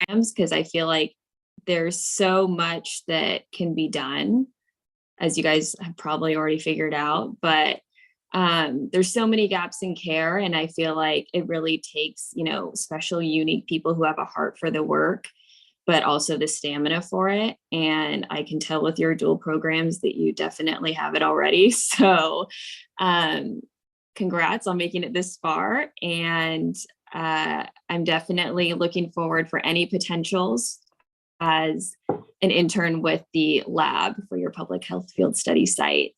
programs, because I feel like there's so much that can be done, as you guys have probably already figured out, but there's so many gaps in care. And I feel like it really takes, special, unique people who have a heart for the work, but also the stamina for it. And I can tell with your dual programs that you definitely have it already. So congrats on making it this far. And I'm definitely looking forward for any potentials as an intern with the lab for your public health field study site.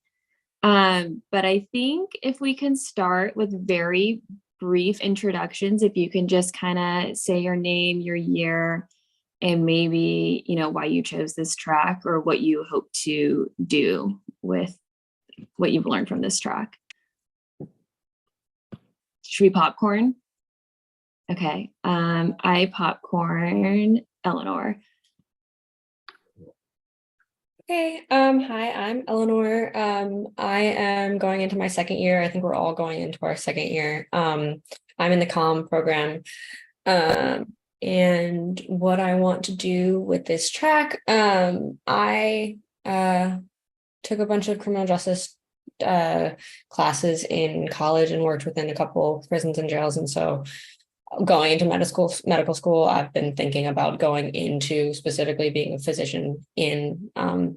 But I think if we can start with very brief introductions, if you can just kind of say your name, your year, and maybe, why you chose this track or what you hope to do with what you've learned from this track. Should we popcorn? Okay. I popcorn Eleanor. Hey, hi, I'm Eleanor. I am going into my second year. I think we're all going into our second year. I'm in the comm program. And what I want to do with this track, I took a bunch of criminal justice classes in college and worked within a couple prisons and jails. And so going into medical school, I've been thinking about going into specifically being a physician in a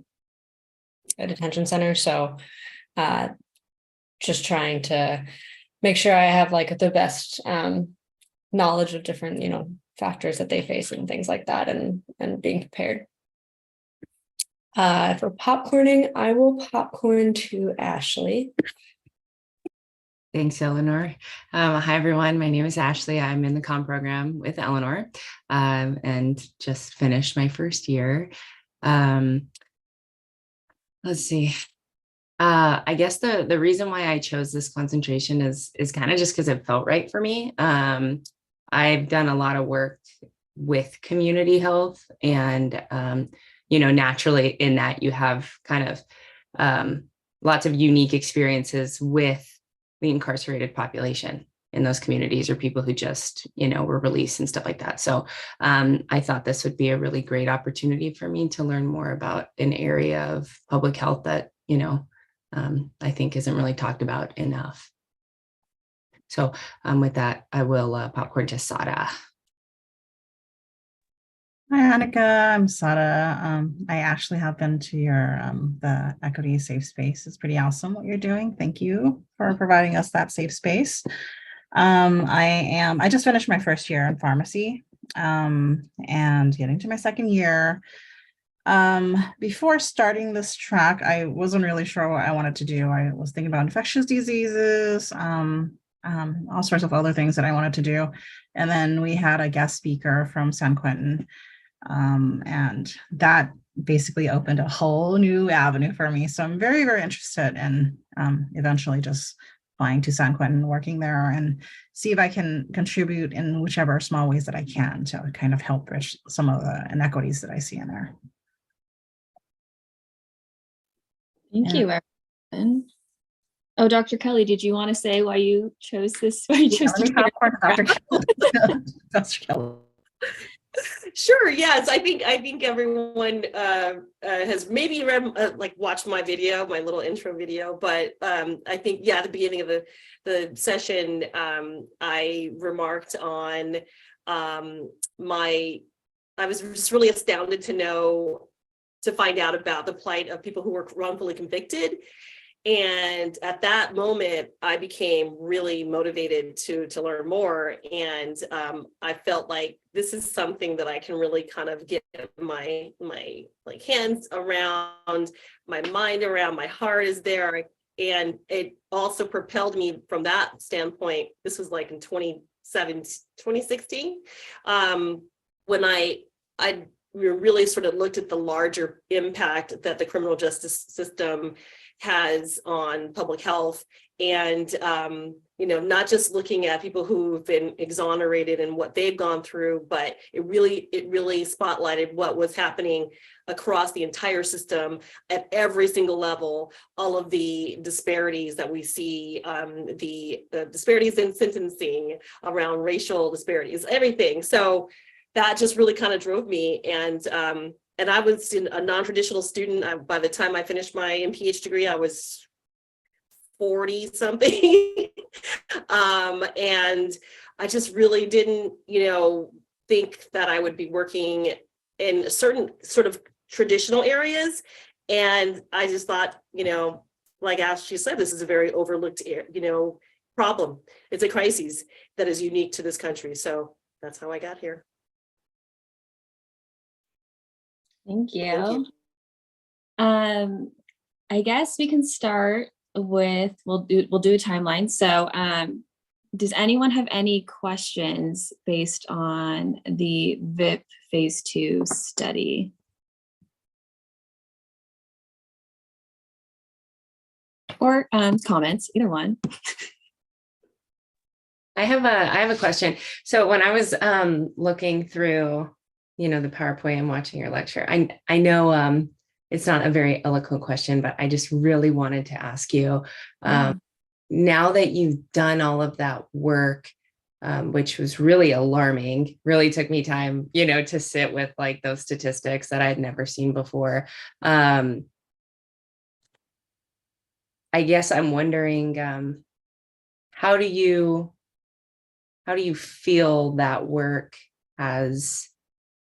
detention center. So just trying to make sure I have like the best knowledge of different, factors that they face and things like that, and being prepared. For popcorning, I will popcorn to Ashley. Thanks, Eleanor. Hi, everyone. My name is Ashley. I'm in the comm program with Eleanor and just finished my first year. Let's see. I guess the reason why I chose this concentration is kind of just because it felt right for me. I've done a lot of work with community health, and naturally in that you have kind of lots of unique experiences with the incarcerated population in those communities, or people who just, were released and stuff like that. So I thought this would be a really great opportunity for me to learn more about an area of public health that, I think isn't really talked about enough. So with that, I will popcorn to Sada. Hi, Annika. I'm Sada. I actually have been to your the Equity Safe Space. It's pretty awesome what you're doing. Thank you for providing us that safe space. I just finished my first year in pharmacy and getting to my second year. Before starting this track, I wasn't really sure what I wanted to do. I was thinking about infectious diseases, all sorts of other things that I wanted to do. And then we had a guest speaker from San Quentin. And that basically opened a whole new avenue for me. So I'm very, very interested in eventually just flying to San Quentin, working there, and see if I can contribute in whichever small ways that I can to kind of help bridge some of the inequities that I see in there. Thank you, everyone. Oh, Dr. Kelly, did you want to say why you chose this? Why you chose to Dr. Kelly. Sure. Yes, I think everyone has maybe read, watched my video, my little intro video. But I think at the beginning of the session, I remarked on I was just really astounded to find out about the plight of people who were wrongfully convicted. And at that moment, I became really motivated to learn more. And I felt like this is something that I can really kind of get my hands around, my mind around, my heart is there. And it also propelled me from that standpoint. This was like in 2016, when I really sort of looked at the larger impact that the criminal justice system has on public health, and not just looking at people who've been exonerated and what they've gone through, but it really spotlighted what was happening across the entire system at every single level, all of the disparities that we see, the disparities in sentencing, around racial disparities, everything. So that just really kind of drove me. And I was a non-traditional student. By the time I finished my MPH degree, I was 40 something. And I just really didn't, think that I would be working in certain sort of traditional areas. And I just thought, like Ashley said, this is a very overlooked, problem. It's a crisis that is unique to this country. So that's how I got here. Thank you. Thank you. I guess we can start with, we'll do a timeline. So does anyone have any questions based on the VIP phase 2 study? Or comments, either one. I have a question. So when I was looking through, the PowerPoint and watching your lecture, I know it's not a very eloquent question, but I just really wanted to ask you, now that you've done all of that work, which was really alarming, really took me time, to sit with like those statistics that I'd never seen before. I guess I'm wondering, how do you feel that work has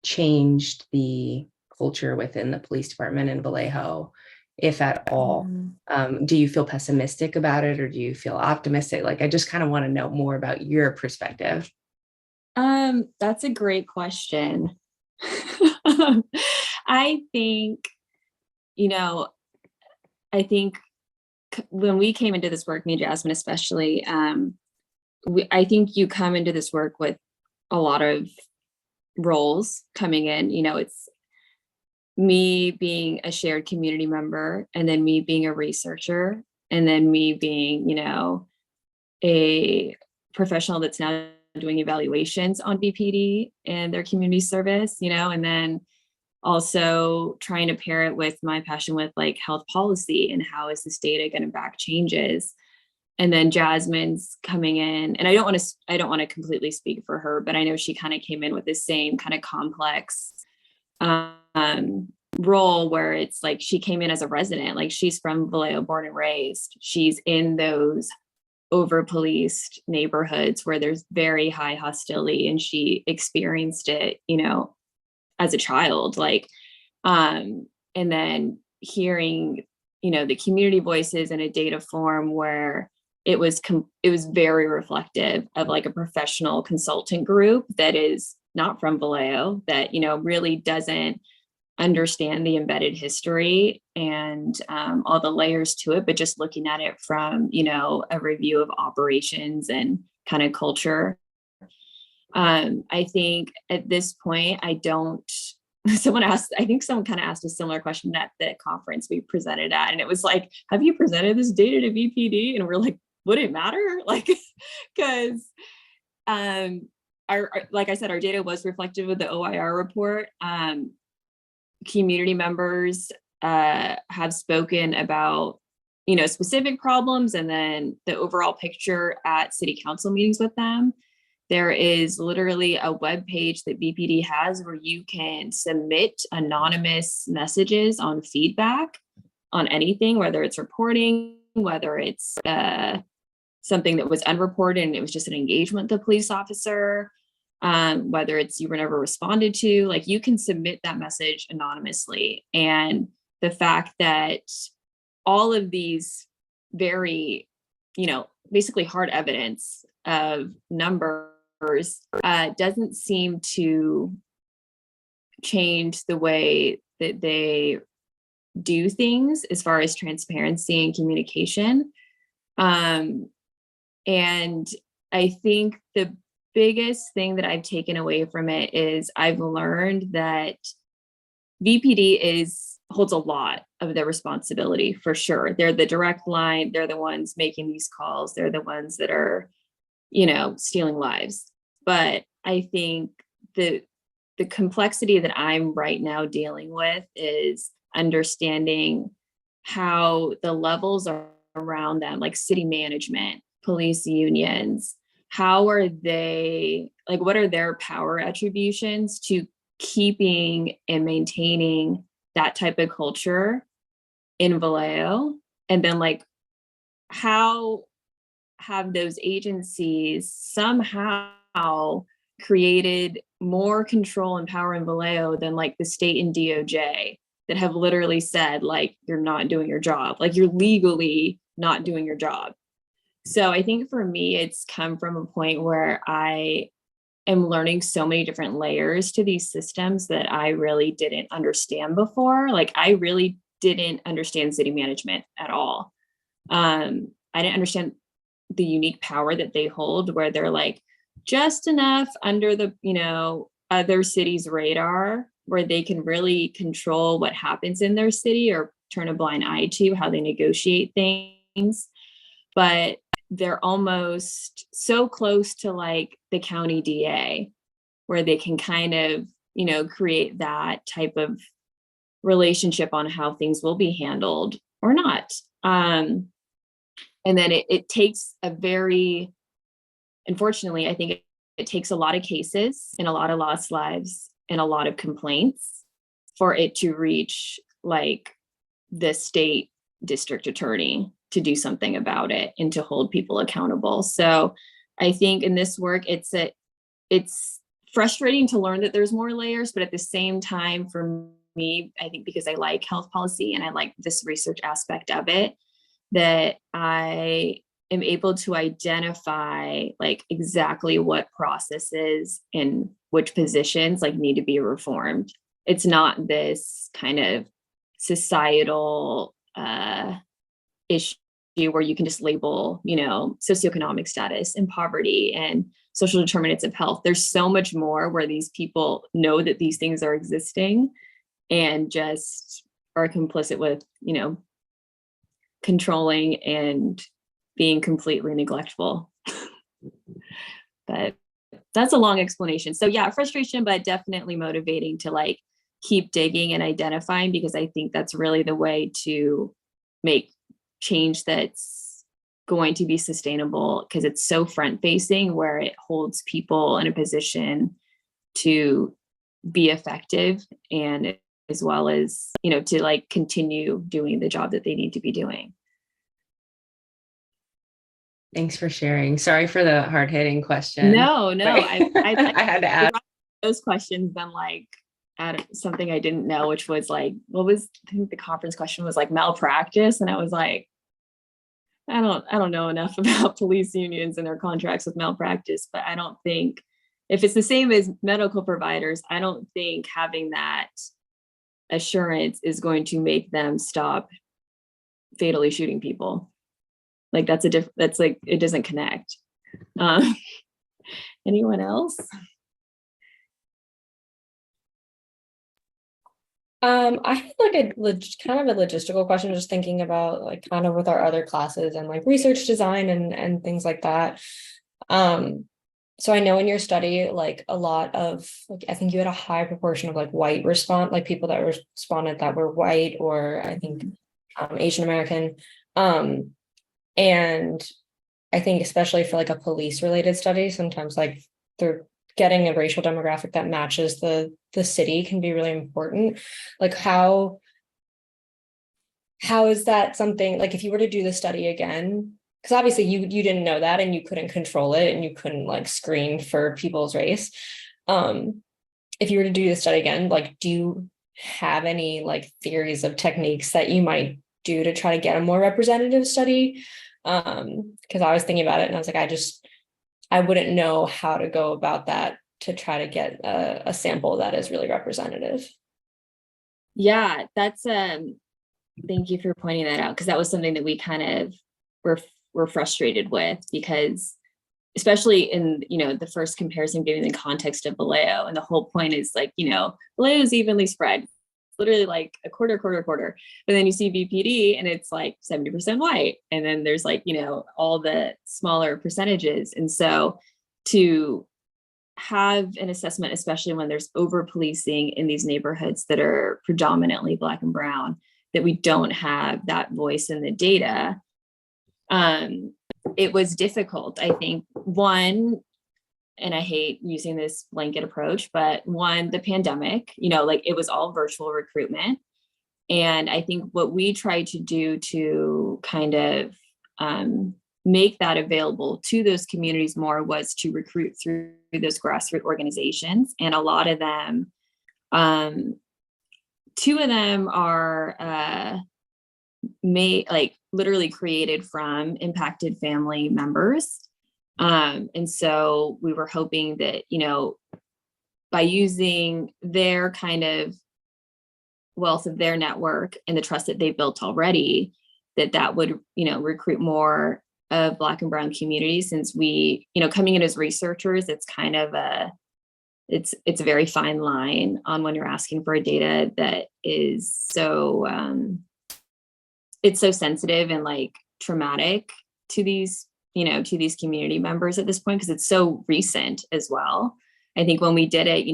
changed the culture within the police department in Vallejo, if at all? Do you feel pessimistic about it, or do you feel optimistic? Like, I just kind of want to know more about your perspective. That's a great question. I think, when we came into this work, me and Jasmine especially, I think you come into this work with a lot of roles coming in. It's me being a shared community member, and then me being a researcher, and then me being, a professional that's now doing evaluations on BPD and their community service, and then also trying to pair it with my passion with like health policy and how is this data going to back changes. And then Jasmine's coming in, and I don't want to completely speak for her, but I know she kind of came in with the same kind of complex role, where it's like she came in as a resident, like she's from Vallejo, born and raised. She's in those over-policed neighborhoods where there's very high hostility, and she experienced it, as a child, and then hearing, the community voices in a data form where it was very reflective of like a professional consultant group that is not from Vallejo, that, really doesn't understand the embedded history and all the layers to it, but just looking at it from, a review of operations and kind of culture. I think at this point, I think someone kind of asked a similar question at the conference we presented at, and it was like, have you presented this data to VPD? And we're like, would it matter? Like, because like I said, our data was reflective of the OIR report. Community members have spoken about, specific problems, and then the overall picture at city council meetings with them. There is literally a web page that BPD has where you can submit anonymous messages on feedback on anything, whether it's reporting, whether it's something that was unreported and it was just an engagement with the police officer, whether it's you were never responded to, like you can submit that message anonymously. And the fact that all of these very, basically hard evidence of numbers doesn't seem to change the way that they do things as far as transparency and communication. And I think the biggest thing that I've taken away from it is I've learned that VPD holds a lot of the responsibility, for sure. They're the direct line. They're the ones making these calls. They're the ones that are, stealing lives. But I think the complexity that I'm right now dealing with is understanding how the levels are around them, like city management, police unions, how are they, like, what are their power attributions to keeping and maintaining that type of culture in Vallejo? And then, like, how have those agencies somehow created more control and power in Vallejo than like the state and DOJ that have literally said, like, you're not doing your job, like you're legally not doing your job. So I think for me, it's come from a point where I am learning so many different layers to these systems that I really didn't understand before. Like, I really didn't understand city management at all. I didn't understand the unique power that they hold, where they're like just enough under the, other cities' radar, where they can really control what happens in their city or turn a blind eye to how they negotiate things. But they're almost so close to like the county DA, where they can kind of, create that type of relationship on how things will be handled or not. And then it takes unfortunately, I think it takes a lot of cases and a lot of lost lives and a lot of complaints for it to reach like the state district attorney to do something about it and to hold people accountable. So I think in this work, it's frustrating to learn that there's more layers, but at the same time, for me, I think because I like health policy and I like this research aspect of it, that I am able to identify like exactly what processes and which positions like need to be reformed. It's not this kind of societal issue where you can just label, socioeconomic status and poverty and social determinants of health. There's so much more where these people know that these things are existing and just are complicit with, controlling and being completely neglectful. But that's a long explanation. So yeah, frustration, but definitely motivating to like keep digging and identifying, because I think that's really the way to make change that's going to be sustainable, because it's so front facing, where it holds people in a position to be effective, and as well as, to like continue doing the job that they need to be doing. Thanks for sharing. Sorry for the hard-hitting question. No, I had to ask those questions, then like add something I didn't know, which was like, I think the conference question was like malpractice. And I was like, I don't know enough about police unions and their contracts with malpractice, but I don't think, if it's the same as medical providers, I don't think having that assurance is going to make them stop fatally shooting people. Like that's like, it doesn't connect. Anyone else? I had like kind of a logistical question, just thinking about like kind of with our other classes and like research design and things like that. So I know in your study, like a lot of, like, I think you had a high proportion of like white like people that responded that were white, or I think Asian American. And I think especially for like a police related study, sometimes like they're getting a racial demographic that matches the city can be really important. Like how is that something, like if you were to do the study again, because obviously you didn't know that and you couldn't control it and you couldn't like screen for people's race. If you were to do the study again, like do you have any like theories of techniques that you might do to try to get a more representative study? Because I was thinking about it and I was like, I wouldn't know how to go about that to try to get a sample that is really representative. Yeah, that's thank you for pointing that out, because that was something that we kind of were frustrated with, because especially in the first comparison, given the context of Vallejo, and the whole point is like, Vallejo is evenly spread, literally like a quarter. But then you see VPD and it's like 70% white. And then there's like, all the smaller percentages. And so to have an assessment, especially when there's over policing in these neighborhoods that are predominantly Black and brown, that we don't have that voice in the data, it was difficult. I think one, and I hate using this blanket approach, but one, the pandemic, like it was all virtual recruitment. And I think what we tried to do to kind of make that available to those communities more was to recruit through those grassroots organizations. And a lot of them, two of them are literally created from impacted family members. And so we were hoping that, by using their kind of wealth of their network and the trust that they built already, that would, recruit more of Black and Brown communities, since we, coming in as researchers, it's kind of it's a very fine line on when you're asking for a data that is so, it's so sensitive and like traumatic to these, to these community members at this point, because it's so recent as well. I think when we did it,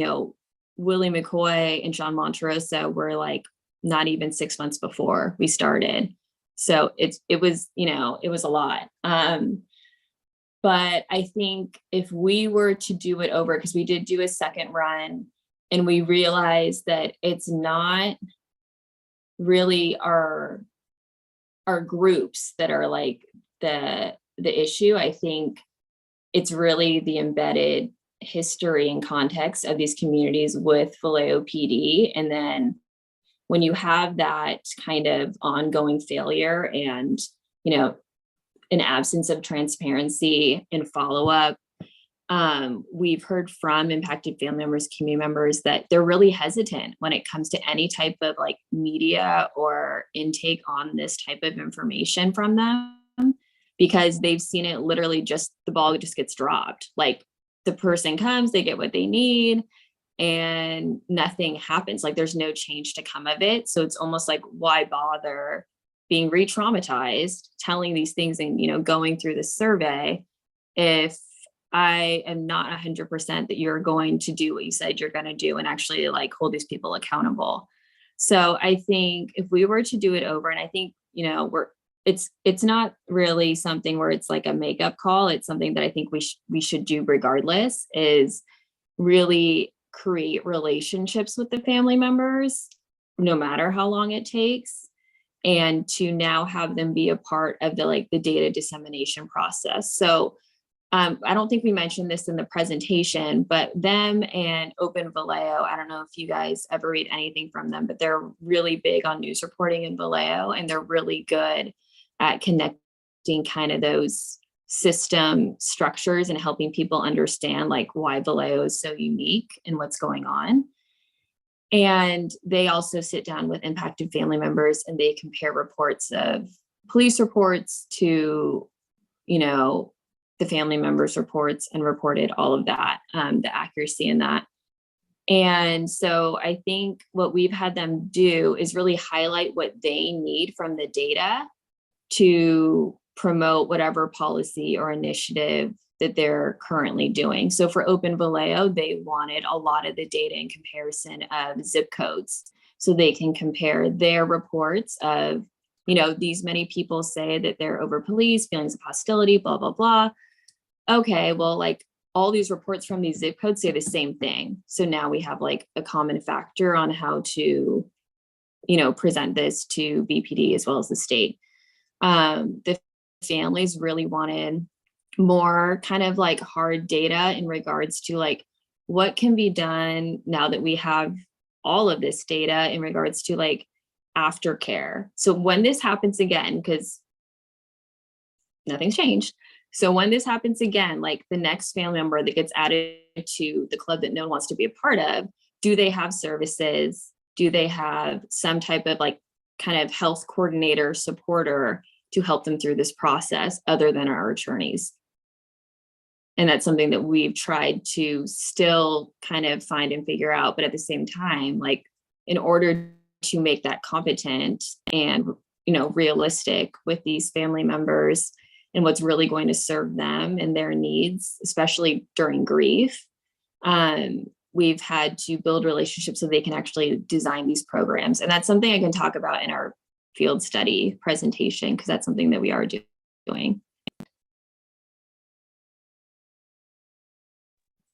Willie McCoy and John Monterosa were like not even 6 months before we started. So it was a lot. But I think if we were to do it over, because we did do a second run and we realized that it's not really our groups that are like the issue. I think it's really the embedded history and context of these communities with Vallejo PD. And then when you have that kind of ongoing failure and, an absence of transparency and follow-up, we've heard from impacted family members, community members, that they're really hesitant when it comes to any type of like media or intake on this type of information from them, because they've seen it literally just, the ball just gets dropped. Like the person comes, they get what they need, and nothing happens. Like there's no change to come of it. So it's almost like, why bother being re-traumatized, telling these things and, going through this survey, if I am not 100% that you're going to do what you said you're going to do and actually like hold these people accountable. So I think if we were to do it over, and I think, it's not really something where it's like a makeup call. It's something that I think we should do regardless, is really create relationships with the family members, no matter how long it takes, and to now have them be a part of the data dissemination process. So I don't think we mentioned this in the presentation, but them and Open Vallejo, I don't know if you guys ever read anything from them, but they're really big on news reporting in Vallejo, and they're really good at connecting kind of those system structures and helping people understand like why Vallejo is so unique and what's going on. And they also sit down with impacted family members and they compare reports of police reports to, the family members' reports, and reported all of that, the accuracy in that. And so I think what we've had them do is really highlight what they need from the data to promote whatever policy or initiative that they're currently doing. So for Open Vallejo, they wanted a lot of the data in comparison of zip codes, so they can compare their reports of, these many people say that they're over policed, feelings of hostility, blah, blah, blah. Okay, well, like all these reports from these zip codes say the same thing. So now we have like a common factor on how to, present this to BPD as well as the state. The families really wanted more kind of like hard data in regards to like what can be done now that we have all of this data in regards to like aftercare. So when this happens again, because nothing's changed. So when this happens again, like the next family member that gets added to the club that no one wants to be a part of, do they have services? Do they have some type of like kind of health coordinator, supporter to help them through this process other than our attorneys? And that's something that we've tried to still kind of find and figure out. But at the same time, like in order to make that competent and, realistic with these family members and what's really going to serve them and their needs, especially during grief, we've had to build relationships so they can actually design these programs. And that's something I can talk about in our field study presentation, because that's something that we are doing.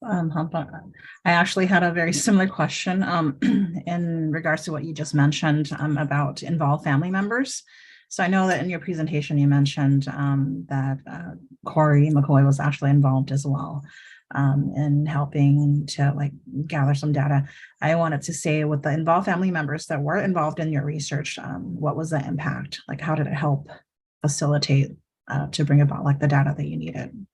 I actually had a very similar question in regards to what you just mentioned about involved family members. So I know that in your presentation you mentioned that Corey McCoy was actually involved as well in helping to like gather some data. I wanted to say with the involved family members that were involved in your research, what was the impact? Like how did it help facilitate to bring about like the data that you needed?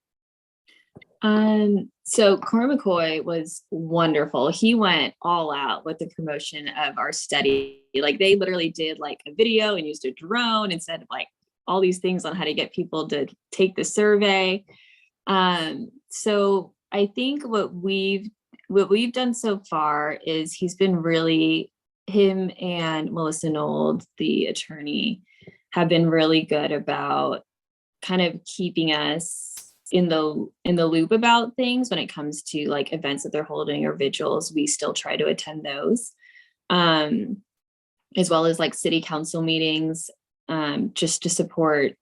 So Corey McCoy was wonderful. He went all out with the promotion of our study. Like they literally did like a video and used a drone and said like all these things on how to get people to take the survey. So I think what we've done so far is him and Melissa Nold, the attorney, have been really good about kind of keeping us in the loop about things when it comes to like events that they're holding or vigils. We still try to attend those, as well as like city council meetings, just to support,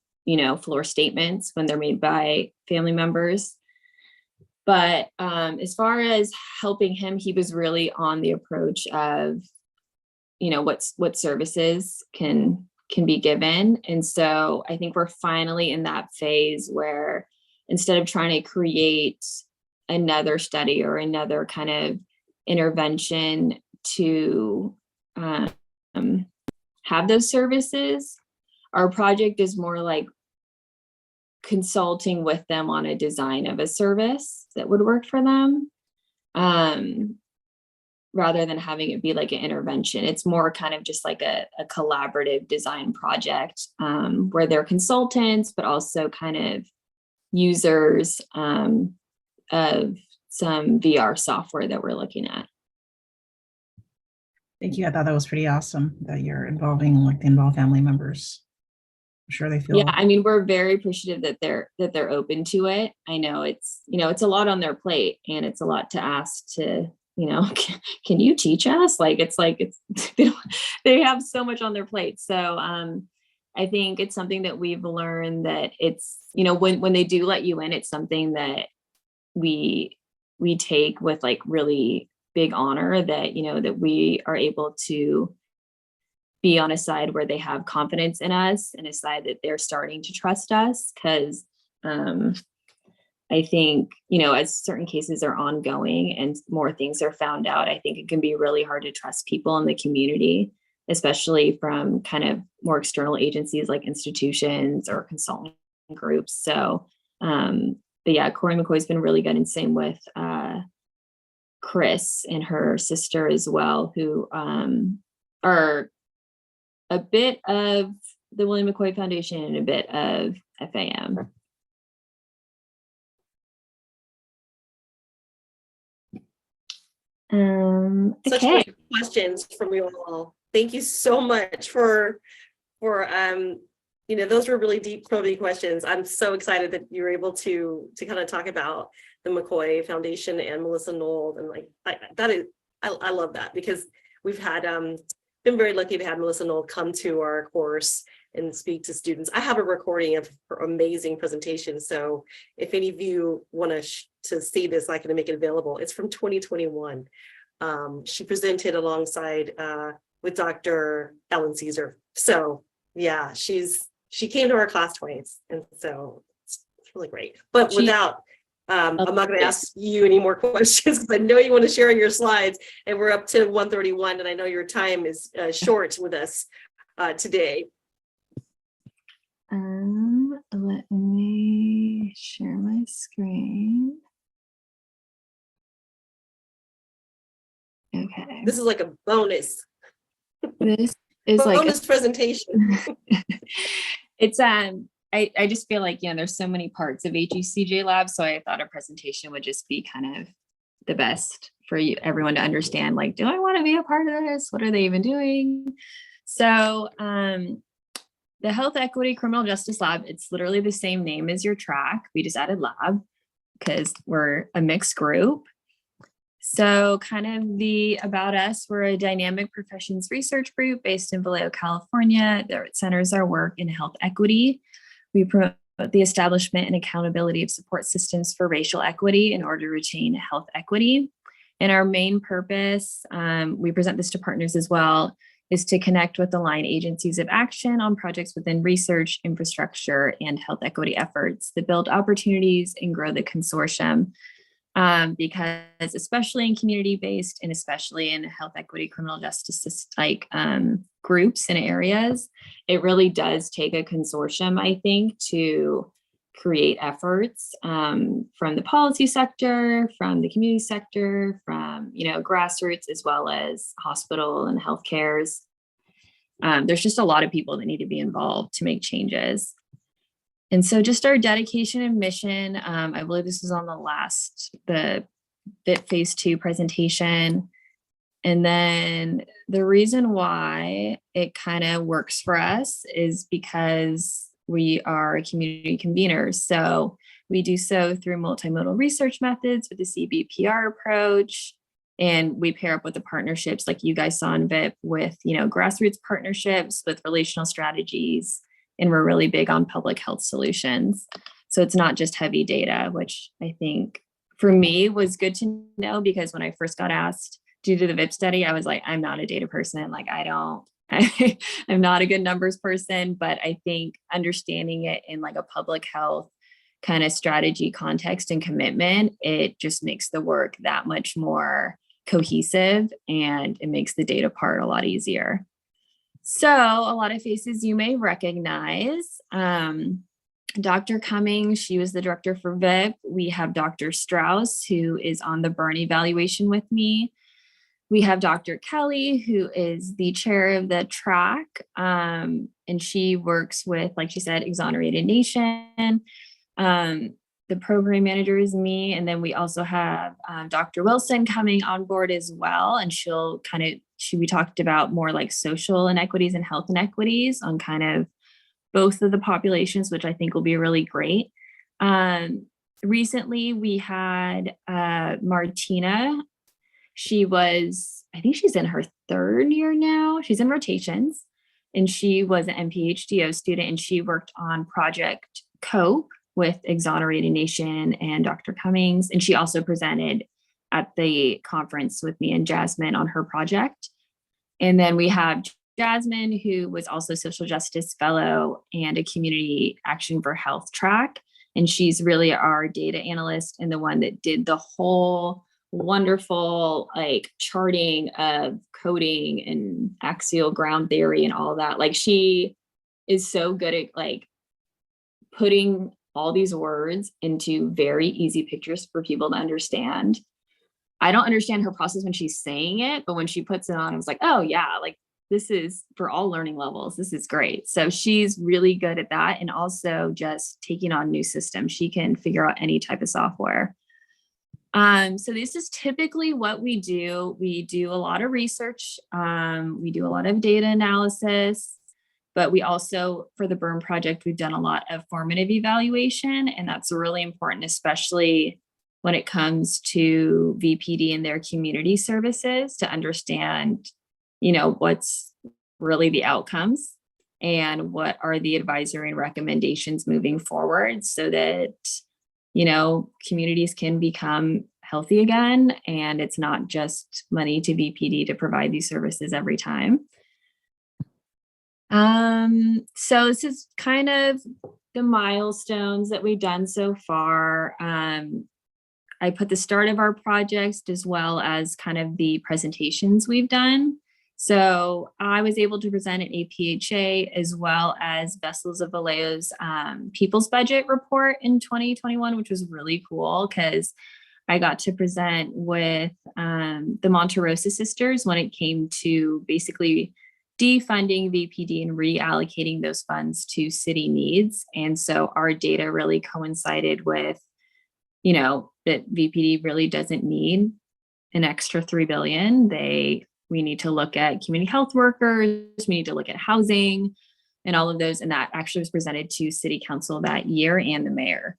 floor statements when they're made by family members. But as far as helping him, he was really on the approach of, what services can be given. And so I think we're finally in that phase where instead of trying to create another study or another kind of intervention to have those services, our project is more like consulting with them on a design of a service that would work for them, rather than having it be like an intervention. It's more kind of just like a collaborative design project, where they're consultants, but also kind of users of some VR software that we're looking at. Thank you. I thought that was pretty awesome that you're involving like the involved family members. I'm sure they feel. Yeah, I mean, we're very appreciative that they're open to it. I know it's a lot on their plate, and it's a lot to ask to, can you teach us? They have so much on their plate. So I think it's something that we've learned that it's, when they do let you in, it's something that we take with like really big honor that, that we are able to be on a side where they have confidence in us and a side that they're starting to trust us. Cause I think, as certain cases are ongoing and more things are found out, I think it can be really hard to trust people in the community, especially from kind of more external agencies like institutions or consulting groups. So, but yeah, Corey McCoy's been really good, and same with Chris and her sister as well, who are a bit of the William McCoy Foundation and a bit of FAM. Such Okay. great questions from you all. Thank you so much for those were really deep, probing questions. I'm so excited that you were able to kind of talk about the McCoy Foundation and Melissa Nold, and I love that, because we've had been very lucky to have Melissa Nold come to our course and speak to students. I have a recording of her amazing presentation, so if any of you want to see this, I can make it available. It's from 2021. She presented alongside with Dr. Ellen Caesar. So yeah, she came to our class twice, and so it's really great. But without, I'm not going to ask you any more questions, because I know you want to share on your slides, and we're up to 1:31, and I know your time is short with us today. Let me share my screen. Okay. This is like a bonus. This is like bonus presentation. It's I just feel like, there's so many parts of HECJ Lab, so I thought a presentation would just be kind of the best for everyone to understand, like, do I want to be a part of this? What are they even doing? So the Health Equity Criminal Justice Lab, it's literally the same name as your track. We just added lab because we're a mixed group. So kind of the about us, we're a dynamic professions research group based in Vallejo, California, that centers our work in health equity. We promote the establishment and accountability of support systems for racial equity in order to retain health equity. And our main purpose, we present this to partners as well, is to connect with aligned agencies of action on projects within research, infrastructure, and health equity efforts that build opportunities and grow the consortium. Because especially in community-based and especially in health equity, criminal justice like groups and areas, it really does take a consortium, I think, to create efforts from the policy sector, from the community sector, from grassroots, as well as hospital and healthcares. There's just a lot of people that need to be involved to make changes. And so just our dedication and mission, I believe this is on the BIP phase 2 presentation. And then the reason why it kind of works for us is because we are community conveners. So we do so through multimodal research methods with the CBPR approach. And we pair up with the partnerships like you guys saw in VIP with, grassroots partnerships with relational strategies. And we're really big on public health solutions. So it's not just heavy data, which I think for me was good to know, because when I first got asked to do the VIP study, I was like, I'm not a data person. Like I'm not a good numbers person, but I think understanding it in like a public health kind of strategy context and commitment, it just makes the work that much more cohesive, and it makes the data part a lot easier. So a lot of faces you may recognize. Dr. Cummings, she was the director for VIP. We have Dr. Strauss, who is on the burn evaluation with me. We have Dr. Kelly, who is the chair of the track, and she works with, like she said, Exonerated Nation. The program manager is me. And then we also have Dr. Wilson coming on board as well. And we talked about more like social inequities and health inequities on kind of both of the populations, which I think will be really great. Recently, we had Martina. I think she's in her 3rd year now. She's in rotations, and she was an MPHDO student, and she worked on Project COPE with Exonerated Nation and Dr. Cummings. And she also presented at the conference with me and Jasmine on her project. And then we have Jasmine, who was also social justice fellow and a community action for health track. And she's really our data analyst and the one that did the whole wonderful like charting of coding and axial ground theory and all that. Like she is so good at like putting all these words into very easy pictures for people to understand. I don't understand her process when she's saying it, but when she puts it on, I was like, oh yeah, like this is for all learning levels. This is great. So she's really good at that. And also just taking on new systems. She can figure out any type of software. So this is typically what we do. We do a lot of research. We do a lot of data analysis. But we also, for the burn project, we've done a lot of formative evaluation, and that's really important, especially when it comes to VPD and their community services, to understand, what's really the outcomes and what are the advisory and recommendations moving forward so that, communities can become healthy again. And it's not just money to VPD to provide these services every time. So this is kind of the milestones that we've done so far. I put the start of our projects as well as kind of the presentations we've done. So I was able to present an APHA as well as Vessels of Vallejo's People's Budget report in 2021, which was really cool because I got to present with the Monterosa sisters when it came to basically defunding VPD and reallocating those funds to city needs. And so our data really coincided with, that VPD really doesn't need an extra $3 billion. We need to look at community health workers, we need to look at housing and all of those. And that actually was presented to City Council that year and the mayor.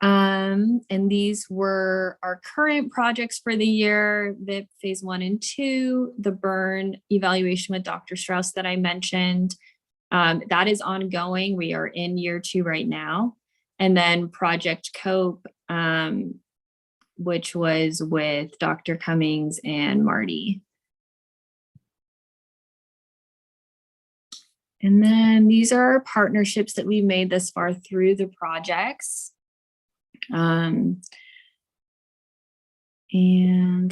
And these were our current projects for the year, the phase 1 and 2, the burn evaluation with Dr. Strauss that I mentioned, That is ongoing. We are in year 2 right now. And then Project Cope, which was with Dr. Cummings and Marty. And then these are partnerships that we've made thus far through the projects. And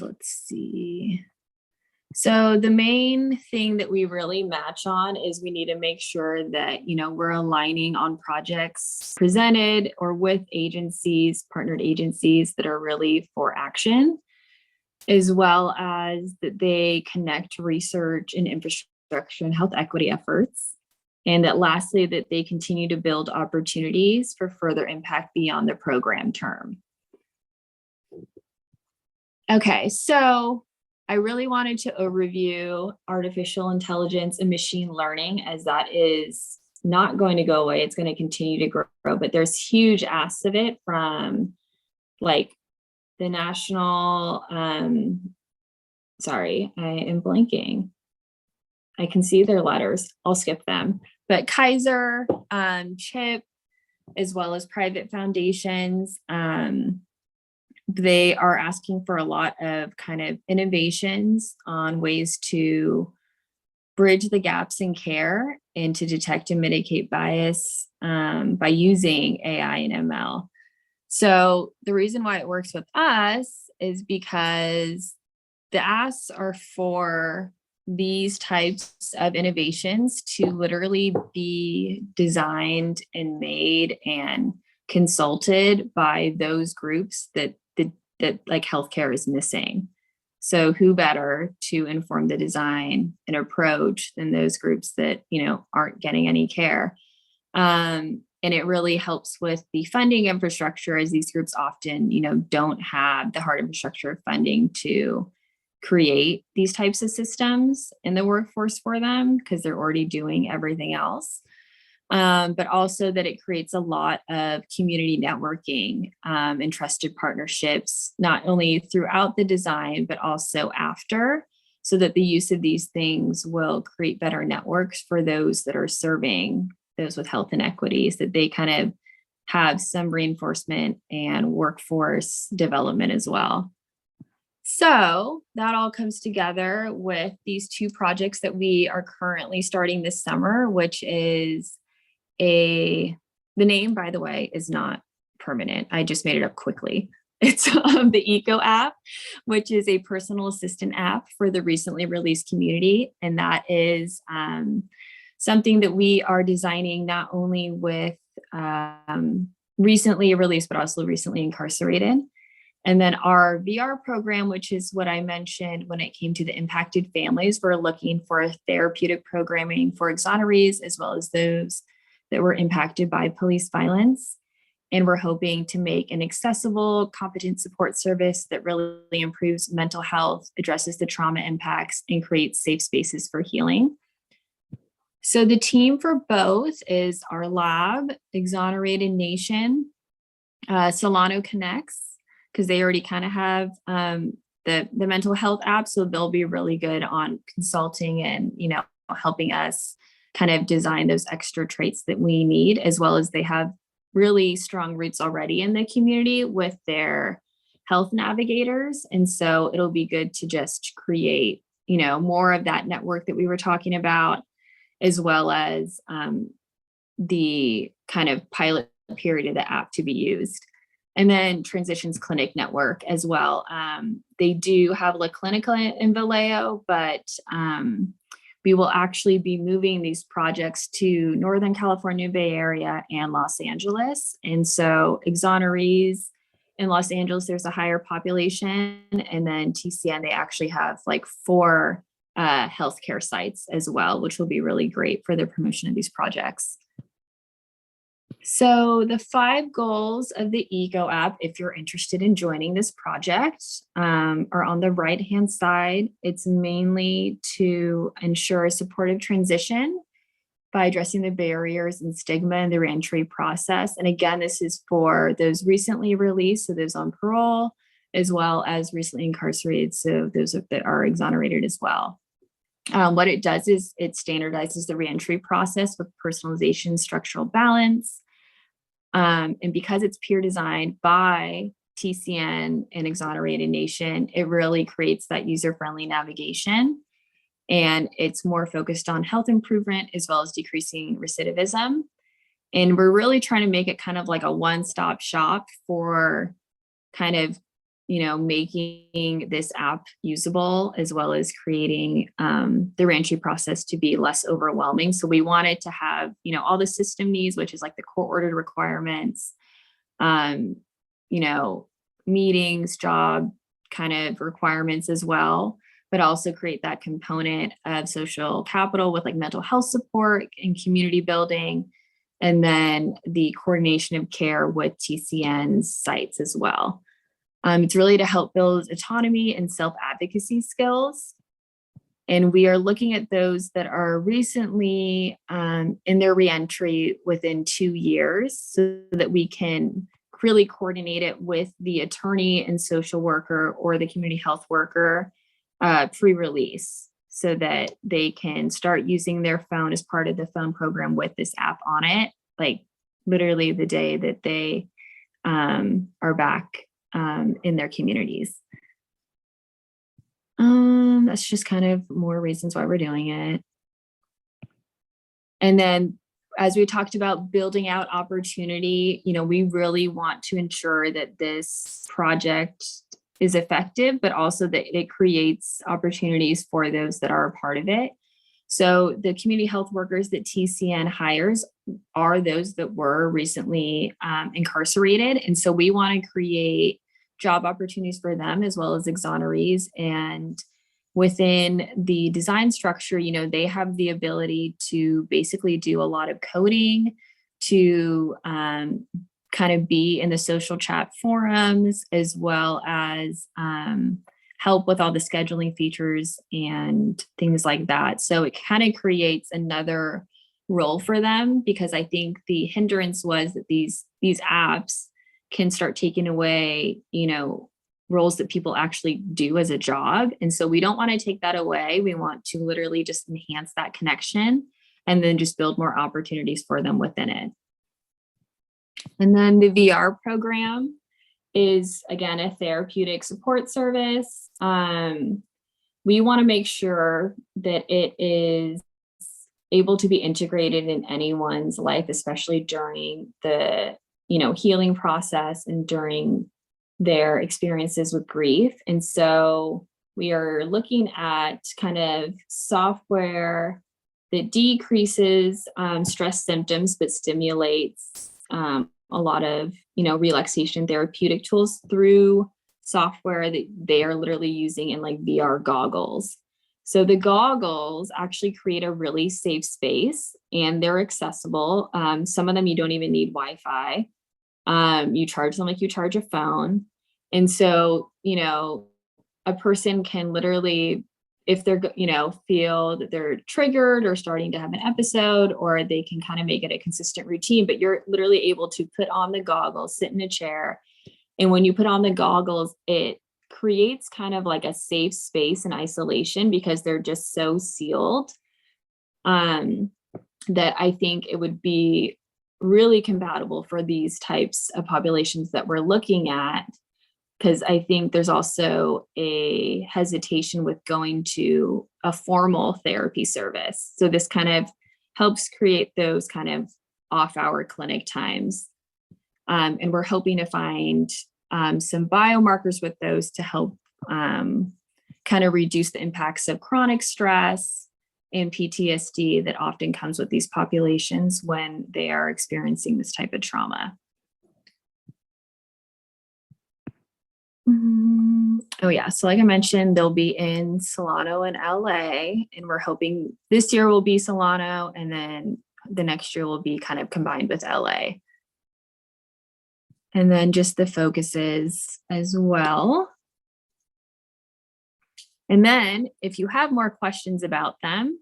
let's see. So the main thing that we really match on is we need to make sure that, you know, we're aligning on projects presented or with agencies, partnered agencies that are really for action, as well as that they connect research and infrastructure and health equity efforts. And that lastly, that they continue to build opportunities for further impact beyond the program term. Okay, so I really wanted to overview artificial intelligence and machine learning, as that is not going to go away. It's going to continue to grow, but there's huge asks of it from like the national, sorry, I am blanking. I can see their letters. I'll skip them. But Kaiser, CHIP, as well as private foundations, they are asking for a lot of kind of innovations on ways to bridge the gaps in care and to detect and mitigate bias by using AI and ML. So the reason why it works with us is because the asks are for these types of innovations to literally be designed and made and consulted by those groups that like healthcare is missing. So who better to inform the design and approach than those groups that, you know, aren't getting any care. And it really helps with the funding infrastructure, as these groups often, you know, don't have the hard infrastructure of funding to create these types of systems in the workforce for them because they're already doing everything else. But also that it creates a lot of community networking and trusted partnerships, not only throughout the design, but also after, so that the use of these things will create better networks for those that are serving those with health inequities, that they kind of have some reinforcement and workforce development as well. So that all comes together with these 2 projects that we are currently starting this summer, which is the name, by the way, is not permanent. I just made it up quickly. It's the Eco app, which is a personal assistant app for the recently released community. And that is something that we are designing not only with recently released, but also recently incarcerated. And then our VR program, which is what I mentioned when it came to the impacted families, we're looking for therapeutic programming for exonerees, as well as those that were impacted by police violence. And we're hoping to make an accessible, competent support service that really improves mental health, addresses the trauma impacts, and creates safe spaces for healing. So the team for both is our lab, Exonerated Nation, Solano Connects, because they already kind of have the mental health app. So they'll be really good on consulting and, you know, helping us kind of design those extra traits that we need, as well as they have really strong roots already in the community with their health navigators. And so it'll be good to just create, you know, more of that network that we were talking about, as well as the kind of pilot period of the app to be used. And then Transitions Clinic Network as well. They do have La Clinica in Vallejo, but we will actually be moving these projects to Northern California, Bay Area, and Los Angeles. And so exonerees in Los Angeles, there's a higher population. And then TCN, they actually have like 4 healthcare sites as well, which will be really great for the promotion of these projects. So the 5 goals of the Eco app, if you're interested in joining this project, are on the right-hand side. It's mainly to ensure a supportive transition by addressing the barriers and stigma in the reentry process. And again, this is for those recently released, so those on parole, as well as recently incarcerated, so those that are exonerated as well. What it does is it standardizes the reentry process with personalization, structural balance. And because it's peer designed by TCN and Exonerated Nation, it really creates that user-friendly navigation. And it's more focused on health improvement as well as decreasing recidivism. And we're really trying to make it kind of like a one-stop shop for kind of, making this app usable, as well as creating the reentry process to be less overwhelming. So we wanted to have, all the system needs, which is like the court-ordered requirements, meetings, job kind of requirements as well, but also create that component of social capital with like mental health support and community building, and then the coordination of care with TCN's sites as well. It's really to help build autonomy and self-advocacy skills. And we are looking at those that are recently in their reentry within 2 years, so that we can really coordinate it with the attorney and social worker or the community health worker pre-release, so that they can start using their phone as part of the phone program with this app on it, like literally the day that they are back in their communities. That's just kind of more reasons why we're doing it. And then, as we talked about building out opportunity, we really want to ensure that this project is effective, but also that it creates opportunities for those that are a part of it. So the community health workers that TCN hires are those that were recently incarcerated. And so we want to create job opportunities for them as well as exonerees. And within the design structure, they have the ability to basically do a lot of coding, to kind of be in the social chat forums, as well as help with all the scheduling features and things like that. So it kind of creates another role for them, because I think the hindrance was that these apps can start taking away, roles that people actually do as a job. And so we don't want to take that away. We want to literally just enhance that connection and then just build more opportunities for them within it. And then the VR program is, again, a therapeutic support service. We want to make sure that it is able to be integrated in anyone's life, especially during the healing process and during their experiences with grief. And so we are looking at kind of software that decreases stress symptoms, but stimulates a lot of, relaxation therapeutic tools through software that they are literally using in like VR goggles. So the goggles actually create a really safe space, and they're accessible. Some of them you don't even need Wi-Fi. You charge them like you charge a phone. And so, a person can literally, if they're, feel that they're triggered or starting to have an episode, or they can kind of make it a consistent routine, but you're literally able to put on the goggles, sit in a chair. And when you put on the goggles, it creates kind of like a safe space in isolation, because they're just so sealed, that I think it would be really compatible for these types of populations that we're looking at. Because I think there's also a hesitation with going to a formal therapy service. So this kind of helps create those kind of off-hour clinic times. And we're hoping to find some biomarkers with those to help kind of reduce the impacts of chronic stress and PTSD that often comes with these populations when they are experiencing this type of trauma. Oh yeah, so like I mentioned, they'll be in Solano and LA, and we're hoping this year will be Solano, and then the next year will be kind of combined with LA. And then just the focuses as well. And then if you have more questions about them,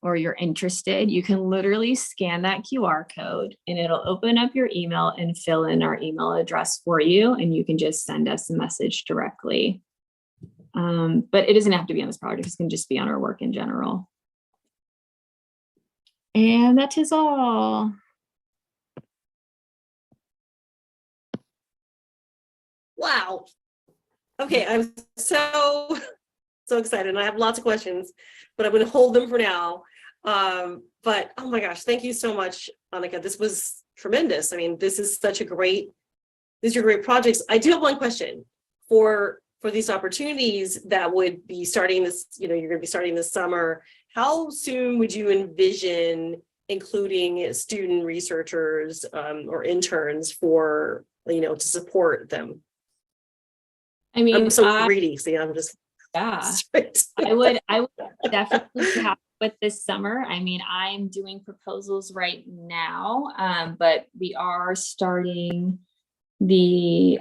or you're interested, you can literally scan that QR code and it'll open up your email and fill in our email address for you. And you can just send us a message directly. But it doesn't have to be on this project. It can just be on our work in general. And that is all. Wow. Okay, I'm so excited. And I have lots of questions, but I'm going to hold them for now. But oh my gosh, thank you so much, Annika. This was tremendous. I mean, this is such a great, these are great projects. I do have one question for these opportunities that would be starting this, you're going to be starting this summer. How soon would you envision including student researchers or interns for, to support them? I mean, I'm so greedy. See, I'm just straight. I would definitely be happy with this summer. I mean, I'm doing proposals right now, but we are starting the